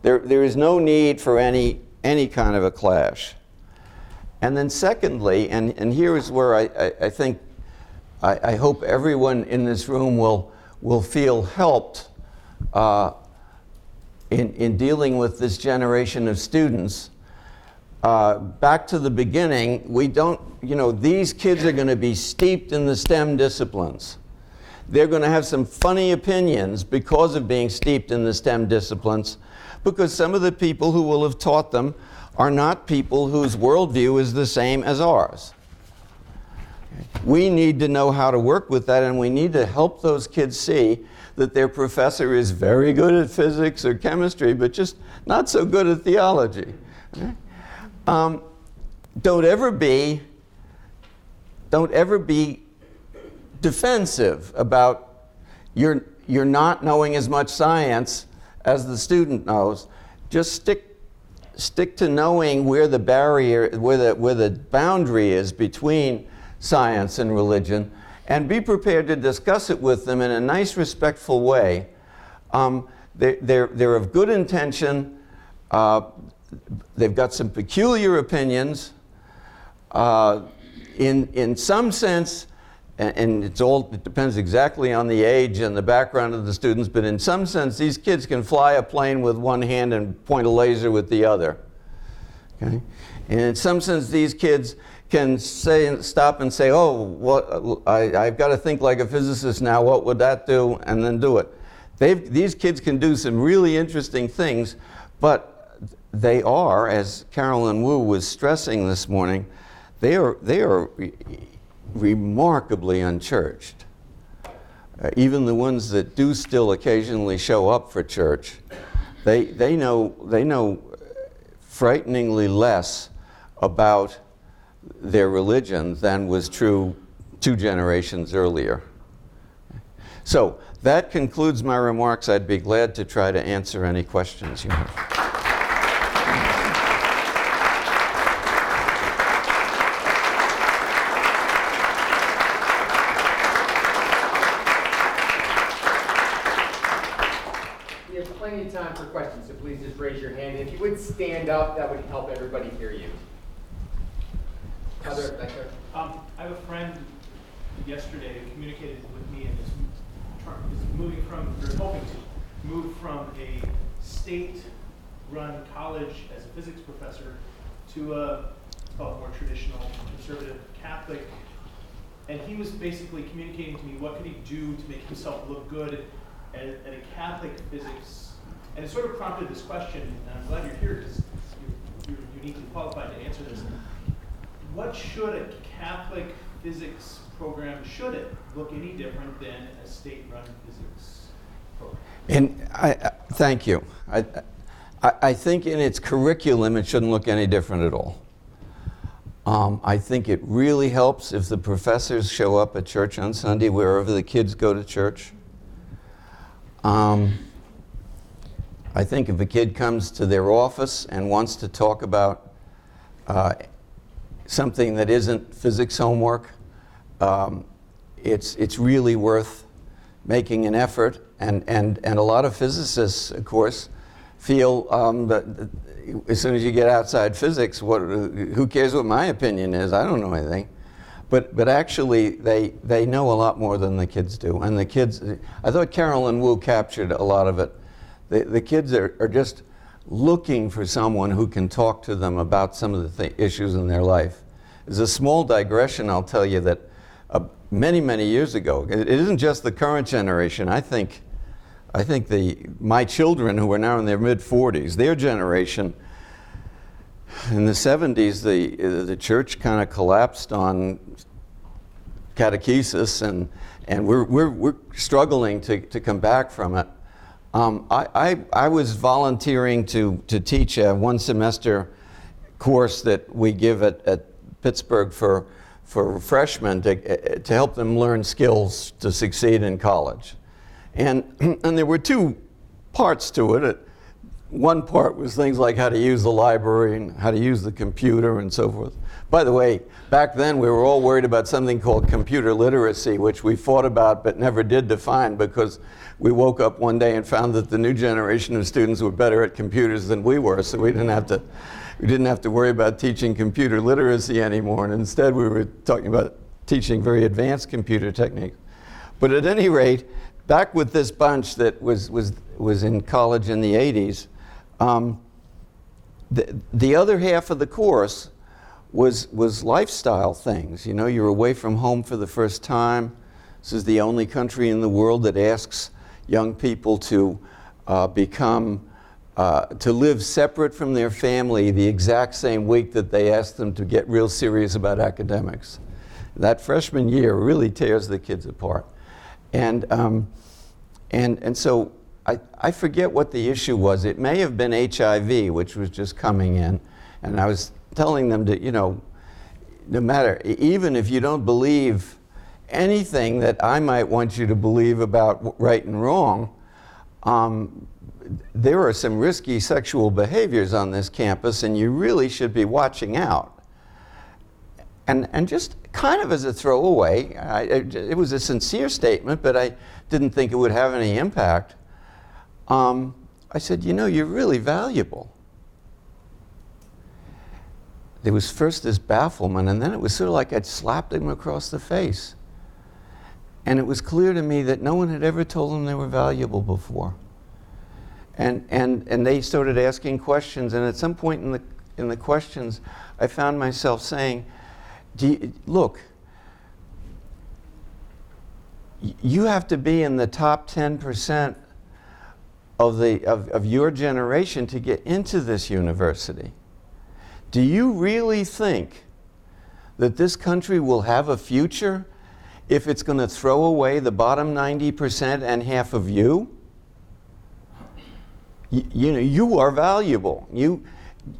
There is no need for any kind of a clash. And then secondly, and here is where I think I hope everyone in this room will feel helped in dealing with this generation of students. Back to the beginning, these kids are going to be steeped in the STEM disciplines. They're going to have some funny opinions because of being steeped in the STEM disciplines, because some of the people who will have taught them are not people whose worldview is the same as ours. We need to know how to work with that, and we need to help those kids see that their professor is very good at physics or chemistry, but just not so good at theology. Don't ever be defensive about you're not knowing as much science as the student knows. Just stick to knowing where the barrier, where the boundary is between science and religion, and be prepared to discuss it with them in a nice, respectful way. They're of good intention. They've got some peculiar opinions. In some sense, and it depends exactly on the age and the background of the students, but in some sense, these kids can fly a plane with one hand and point a laser with the other. Okay? And in some sense, these kids can stop and say, oh, I've got to think like a physicist now, what would that do? And then do it. These kids can do some really interesting things, but they are, as Carolyn Wu was stressing this morning, they are remarkably unchurched. Even the ones that do still occasionally show up for church, they know frighteningly less about their religion than was true 2 generations earlier. So that concludes my remarks. I'd be glad to try to answer any questions you have. We have plenty of time for questions, so please just raise your hand. And if you would stand up, that would help everybody hear you. Other back there. I have a friend yesterday who communicated with me and is moving from, or hoping to move from a state-run college as a physics professor to a more traditional conservative Catholic. And he was basically communicating to me what could he do to make himself look good at a Catholic physics And it sort of prompted this question, and I'm glad you're here because you're uniquely qualified to answer this. What should a Catholic physics program, should it look any different than a state-run physics program? And thank you. I think in its curriculum it shouldn't look any different at all. I think it really helps if the professors show up at church on Sunday, wherever the kids go to church. I think if a kid comes to their office and wants to talk about something that isn't physics homework, it's really worth making an effort. And a lot of physicists, of course, feel that as soon as you get outside physics, who cares what my opinion is? I don't know anything. But actually, they know a lot more than the kids do. And the kids, I thought Carolyn Wu captured a lot of it. The kids are just looking for someone who can talk to them about some of the issues in their life. There's a small digression, I'll tell you, that many, many years ago, it isn't just the current generation. I think my children, who are now in their mid-40s, their generation, in the 70s, the church kind of collapsed on catechesis, and we're struggling to come back from it. I was volunteering to teach a one-semester course that we give at Pittsburgh for freshmen to help them learn skills to succeed in college. And there were two parts to it. One part was things like how to use the library and how to use the computer and so forth. By the way, back then we were all worried about something called computer literacy, which we fought about but never did define, because we woke up one day and found that the new generation of students were better at computers than we were, so we didn't have to worry about teaching computer literacy anymore, and instead we were talking about teaching very advanced computer techniques. But at any rate, back with this bunch that was in college in the 80s, the other half of the course was lifestyle things. You know, you're away from home for the first time. This is the only country in the world that asks young people to live separate from their family the exact same week that they ask them to get real serious about academics. That freshman year really tears the kids apart. And so I forget what the issue was. It may have been HIV, which was just coming in. And I was telling them to, no matter, even if you don't believe anything that I might want you to believe about right and wrong, there are some risky sexual behaviors on this campus, and you really should be watching out. And just kind of as a throwaway, it was a sincere statement, but I didn't think it would have any impact. I said, you're really valuable. There was first this bafflement, and then it was sort of like I'd slapped him across the face. And it was clear to me that no one had ever told them they were valuable before. And they started asking questions, and at some point in the questions, I found myself saying, look, you have to be in the top 10% of your generation to get into this university. Do you really think that this country will have a future if it's going to throw away the bottom 90% and half of you? You are valuable.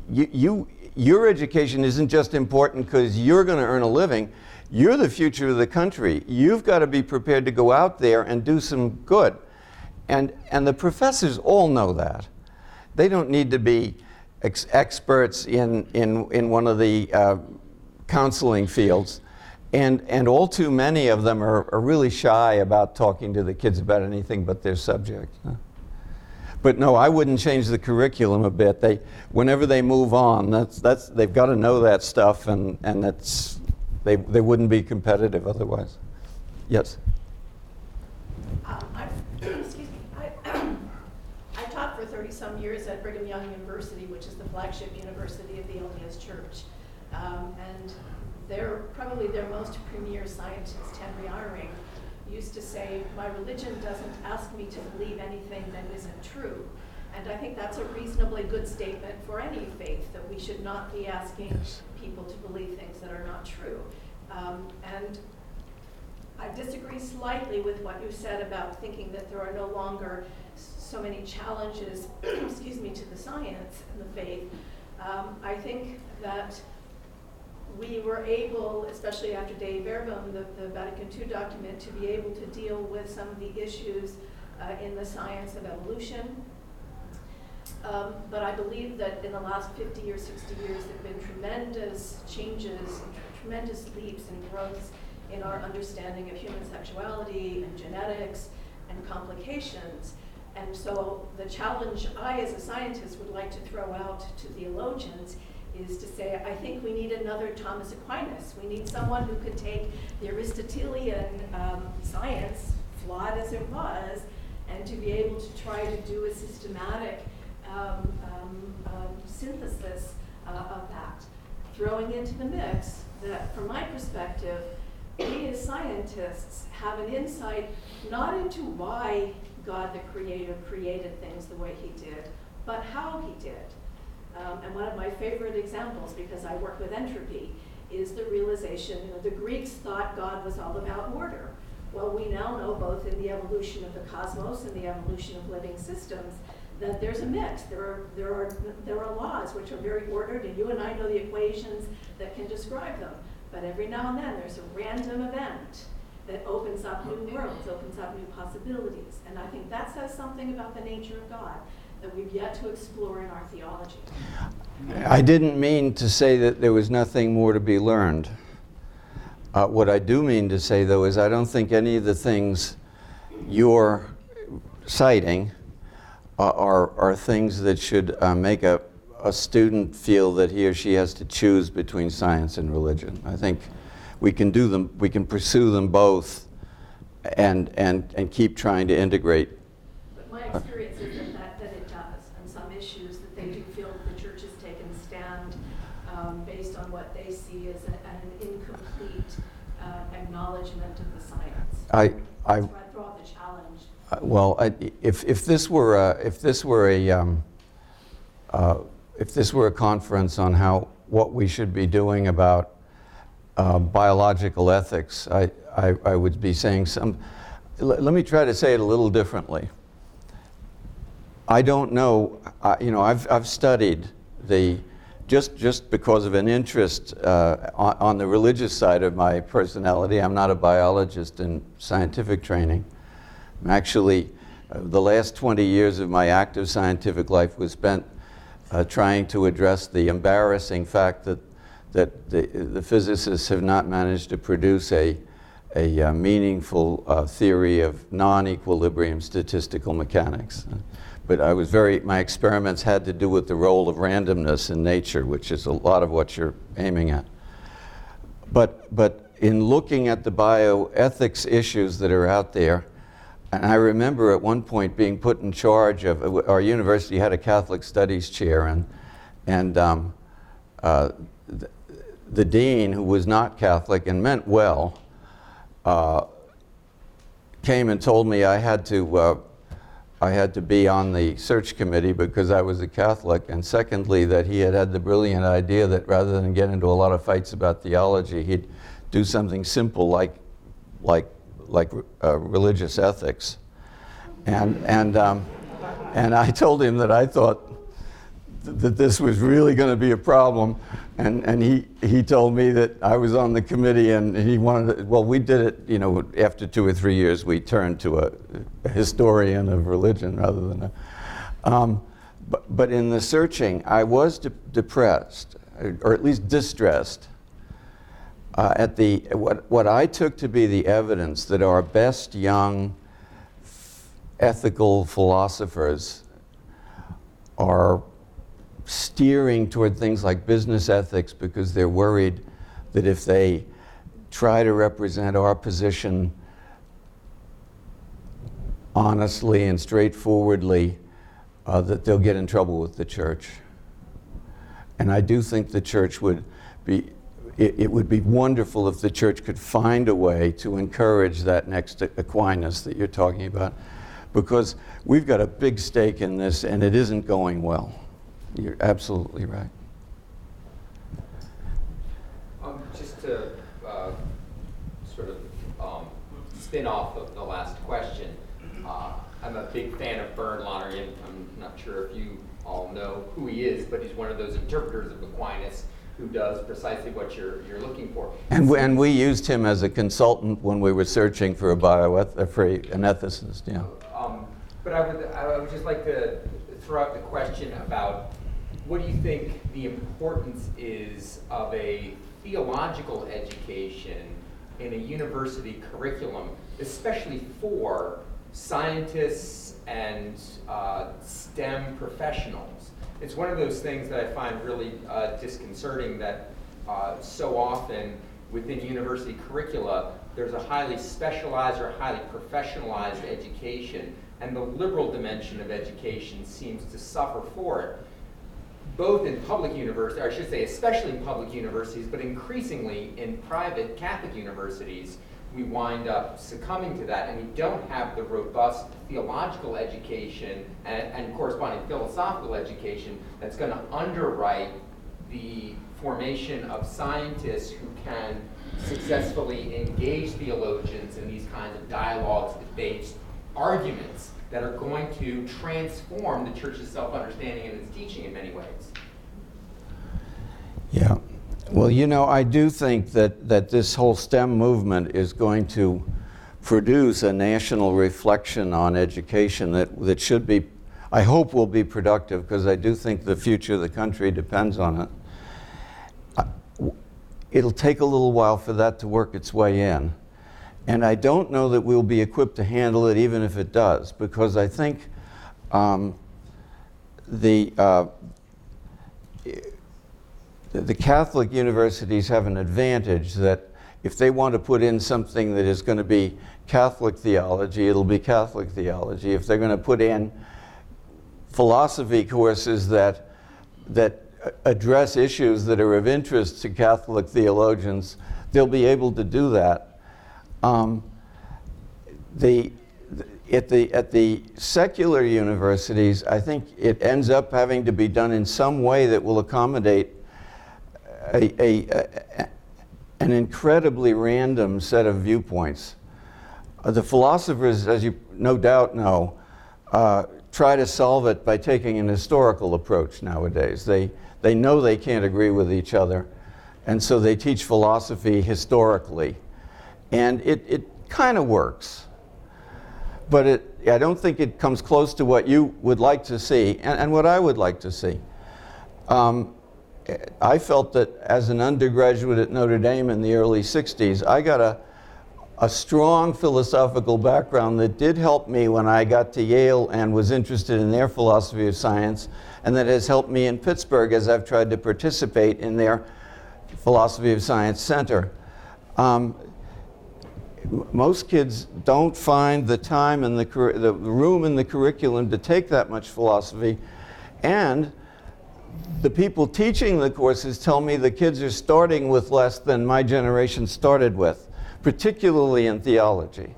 Your education isn't just important because you're going to earn a living. You're the future of the country. You've got to be prepared to go out there and do some good. And the professors all know that. They don't need to be experts in one of the counseling fields. And all too many of them are really shy about talking to the kids about anything but their subject. But no, I wouldn't change the curriculum a bit. Whenever they move on, they've got to know that stuff, and they wouldn't be competitive otherwise. Yes. I taught for 30-some years at Brigham Young University, which is the flagship university of the LDS Church. And probably their most premier scientist, Henry Eyring, used to say, my religion doesn't ask me to believe anything that isn't true. And I think that's a reasonably good statement for any faith, that we should not be asking people to believe things that are not true. And I disagree slightly with what you said about thinking that there are no longer so many challenges, excuse me, to the science and the faith. I think that we were able, especially after Dei Verbum, the Vatican II document, to be able to deal with some of the issues in the science of evolution. But I believe that in the last 50 or 60 years, there have been tremendous changes, tremendous leaps and growths in our understanding of human sexuality and genetics and complications. And so the challenge I, as a scientist, would like to throw out to theologians is to say, I think we need another Thomas Aquinas. We need someone who could take the Aristotelian science, flawed as it was, and to be able to try to do a systematic synthesis of that, throwing into the mix that, from my perspective, we as scientists have an insight not into why God the Creator created things the way he did, but how he did. And one of my favorite examples, because I work with entropy, is the realization, the Greeks thought God was all about order. Well, we now know, both in the evolution of the cosmos and the evolution of living systems, that there's a mix. There are laws which are very ordered, and you and I know the equations that can describe them. But every now and then there's a random event that opens up new worlds, opens up new possibilities. And I think that says something about the nature of God that we've yet to explore in our theology. I didn't mean to say that there was nothing more to be learned. What I do mean to say, though, is I don't think any of the things you're citing are things that should make a student feel that he or she has to choose between science and religion. I think we can do them, we can pursue them both and keep trying to integrate. But my experience is that it does. On some issues that they do feel that the church has taken a stand based on what they see as an incomplete acknowledgement of the science. I throw out the challenge. Well, if this were a conference on what we should be doing about biological ethics, I would be saying some. Let me try to say it a little differently. I don't know. I've studied just because of an interest on the religious side of my personality. I'm not a biologist in scientific training. Actually, the last 20 years of my active scientific life was spent trying to address the embarrassing fact that the physicists have not managed to produce a meaningful theory of non-equilibrium statistical mechanics. But my experiments had to do with the role of randomness in nature, which is a lot of what you're aiming at. But in looking at the bioethics issues that are out there, and I remember at one point being put in charge of, our university had a Catholic studies chair, and the dean, who was not Catholic and meant well, came and told me I had to be on the search committee because I was a Catholic, and secondly, that he had the brilliant idea that rather than get into a lot of fights about theology, he'd do something simple like religious ethics, and I told him that I thought that this was really going to be a problem, and he told me that I was on the committee, and he wanted to, well, we did it, after 2 or 3 years we turned to a historian of religion rather than but in the searching I was depressed, or at least distressed, at what I took to be the evidence that our best young ethical philosophers are steering toward things like business ethics because they're worried that if they try to represent our position honestly and straightforwardly, that they'll get in trouble with the church. And I do think the church would be, it would be wonderful if the church could find a way to encourage that next Aquinas that you're talking about. because we've got a big stake in this and it isn't going well. You're absolutely right. Just to sort of spin off of the last question, I'm a big fan of Bernard Lonergan. I'm not sure if you all know who he is, but he's one of those interpreters of Aquinas who does precisely what you're looking for. And we used him as a consultant when we were searching for an ethicist. Yeah. But I would just like to throw out the question about what do you think the importance is of a theological education in a university curriculum, especially for scientists and STEM professionals? It's one of those things that I find really disconcerting that so often within university curricula, there's a highly specialized or highly professionalized education, and the liberal dimension of education seems to suffer for it. Both in public universities, or I should say especially in public universities, but increasingly in private Catholic universities, we wind up succumbing to that, and we don't have the robust theological education and corresponding philosophical education that's going to underwrite the formation of scientists who can successfully engage theologians in these kinds of dialogues, debates, arguments that are going to transform the church's self-understanding and its teaching in many ways. Yeah. Well, you know, I do think that this whole STEM movement is going to produce a national reflection on education that should be, I hope will be productive, because I do think the future of the country depends on it. It'll take a little while for that to work its way in. And I don't know that we'll be equipped to handle it even if it does, because I think the Catholic universities have an advantage that if they want to put in something that is going to be Catholic theology, it'll be Catholic theology. If they're going to put in philosophy courses that address issues that are of interest to Catholic theologians, they'll be able to do that. At the secular universities, I think it ends up having to be done in some way that will accommodate an incredibly random set of viewpoints. The philosophers, as you no doubt know, try to solve it by taking an historical approach nowadays. They know they can't agree with each other, and so they teach philosophy historically. And it kind of works. But I don't think it comes close to what you would like to see and what I would like to see. I felt that as an undergraduate at Notre Dame in the early 60s, I got a strong philosophical background that did help me when I got to Yale and was interested in their philosophy of science, and that has helped me in Pittsburgh as I've tried to participate in their philosophy of science center. Most kids don't find the time and the room in the curriculum to take that much philosophy, and the people teaching the courses tell me the kids are starting with less than my generation started with, particularly in theology.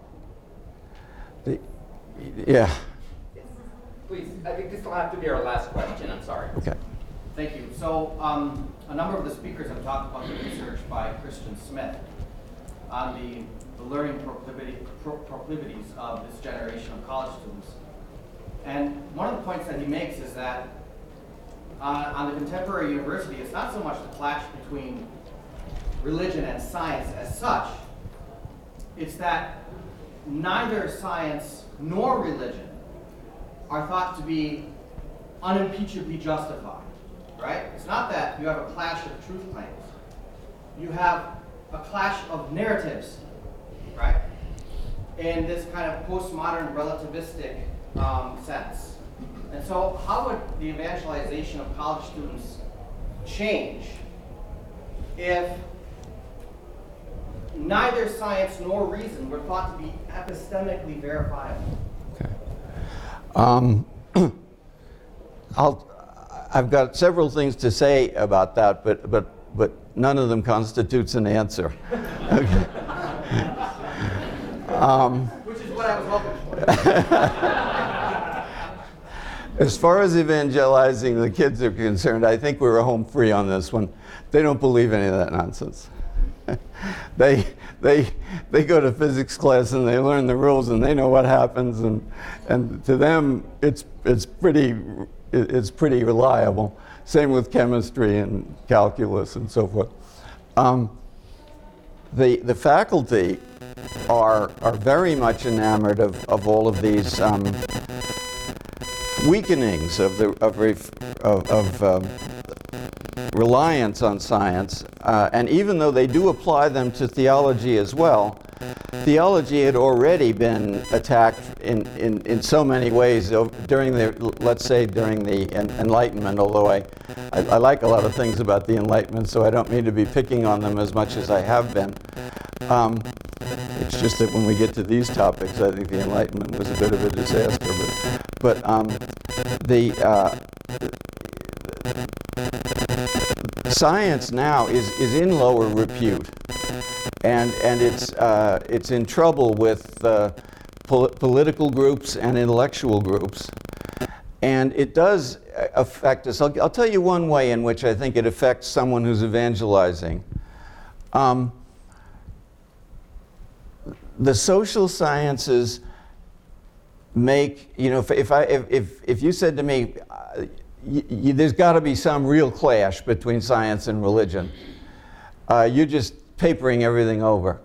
Yeah. Please, I think this will have to be our last question. I'm sorry. Okay. Thank you. So a number of the speakers have talked about the research by Christian Smith on the learning proclivities of this generation of college students. And one of the points that he makes is that on the contemporary university, it's not so much the clash between religion and science as such, it's that neither science nor religion are thought to be unimpeachably justified, right? It's not that you have a clash of truth claims. You have a clash of narratives, right? In this kind of postmodern relativistic sense. And so how would the evangelization of college students change if neither science nor reason were thought to be epistemically verifiable? Okay. I've got several things to say about that, but none of them constitutes an answer. Okay. Which is what I was hoping for. As far as evangelizing the kids are concerned, I think we were home free on this one. They don't believe any of that nonsense. They go to physics class and they learn the rules and they know what happens, and to them it's pretty reliable. Same with chemistry and calculus and so forth. The faculty are very much enamored of all of these weakenings of reliance on science, and even though they do apply them to theology as well, theology had already been attacked in so many ways during the, let's say, during the Enlightenment, although I like a lot of things about the Enlightenment, so I don't mean to be picking on them as much as I have been. It's just that when we get to these topics, I think the Enlightenment was a bit of a disaster. But science now is in lower repute, and it's in trouble with political groups and intellectual groups, and it does affect us. I'll tell you one way in which I think it affects someone who's evangelizing. The social sciences make, you know, if you said to me, there's got to be some real clash between science and religion, you're just papering everything over.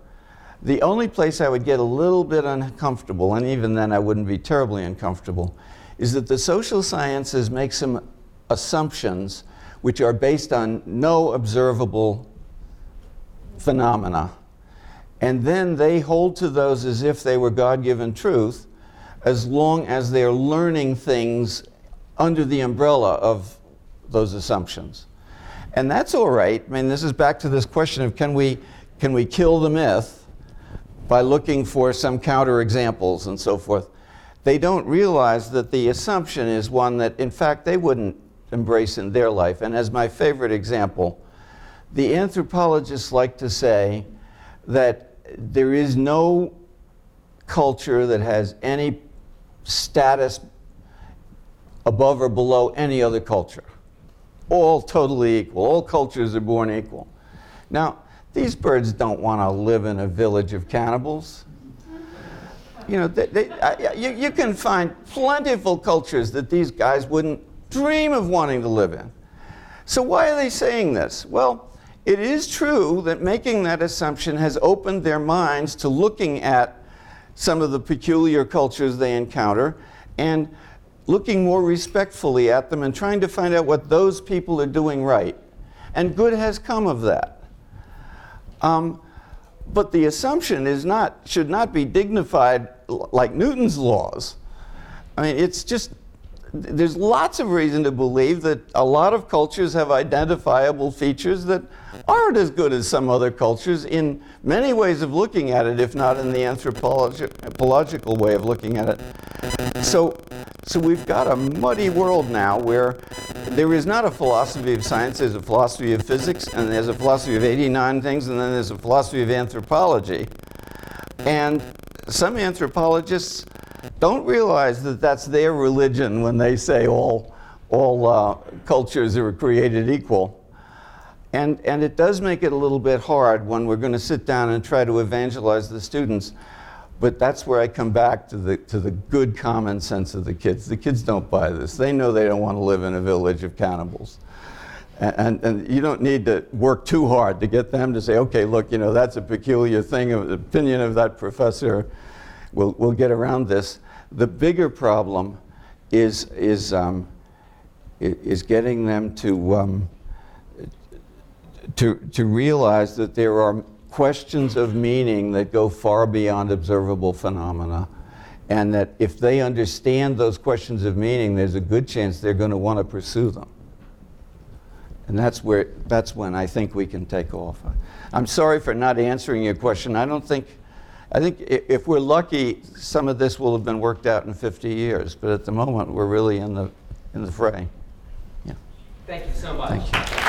The only place I would get a little bit uncomfortable, and even then I wouldn't be terribly uncomfortable, is that the social sciences make some assumptions which are based on no observable phenomena. And then they hold to those as if they were God-given truth, as long as they're learning things under the umbrella of those assumptions. And that's all right. I mean, this is back to this question of can we kill the myth by looking for some counterexamples and so forth. They don't realize that the assumption is one that, in fact, they wouldn't embrace in their life. And as my favorite example, the anthropologists like to say that there is no culture that has any status above or below any other culture. All totally equal. All cultures are born equal. Now, these birds don't want to live in a village of cannibals. You know, you can find plentiful cultures that these guys wouldn't dream of wanting to live in. So why are they saying this? Well, it is true that making that assumption has opened their minds to looking at some of the peculiar cultures they encounter and looking more respectfully at them and trying to find out what those people are doing right. And good has come of that. But the assumption should not be dignified like Newton's laws. I mean, it's just, there's lots of reason to believe that a lot of cultures have identifiable features that aren't as good as some other cultures in many ways of looking at it, if not in the anthropological way of looking at it. So we've got a muddy world now where there is not a philosophy of science, there's a philosophy of physics, and there's a philosophy of 89 things, and then there's a philosophy of anthropology. And some anthropologists don't realize that that's their religion when they say all cultures are created equal. And it does make it a little bit hard when we're going to sit down and try to evangelize the students. But that's where I come back to the good common sense of the kids. The kids don't buy this. They know they don't want to live in a village of cannibals. And you don't need to work too hard to get them to say, okay, look, you know, that's a peculiar thing, of the opinion of that professor. We'll get around this. The bigger problem is getting them to realize that there are questions of meaning that go far beyond observable phenomena, and that if they understand those questions of meaning, there's a good chance they're going to want to pursue them. And that's when I think we can take off. I'm sorry for not answering your question. I think if we're lucky, some of this will have been worked out in 50 years, but at the moment we're really in the fray. Yeah. Thank you so much. Thank you.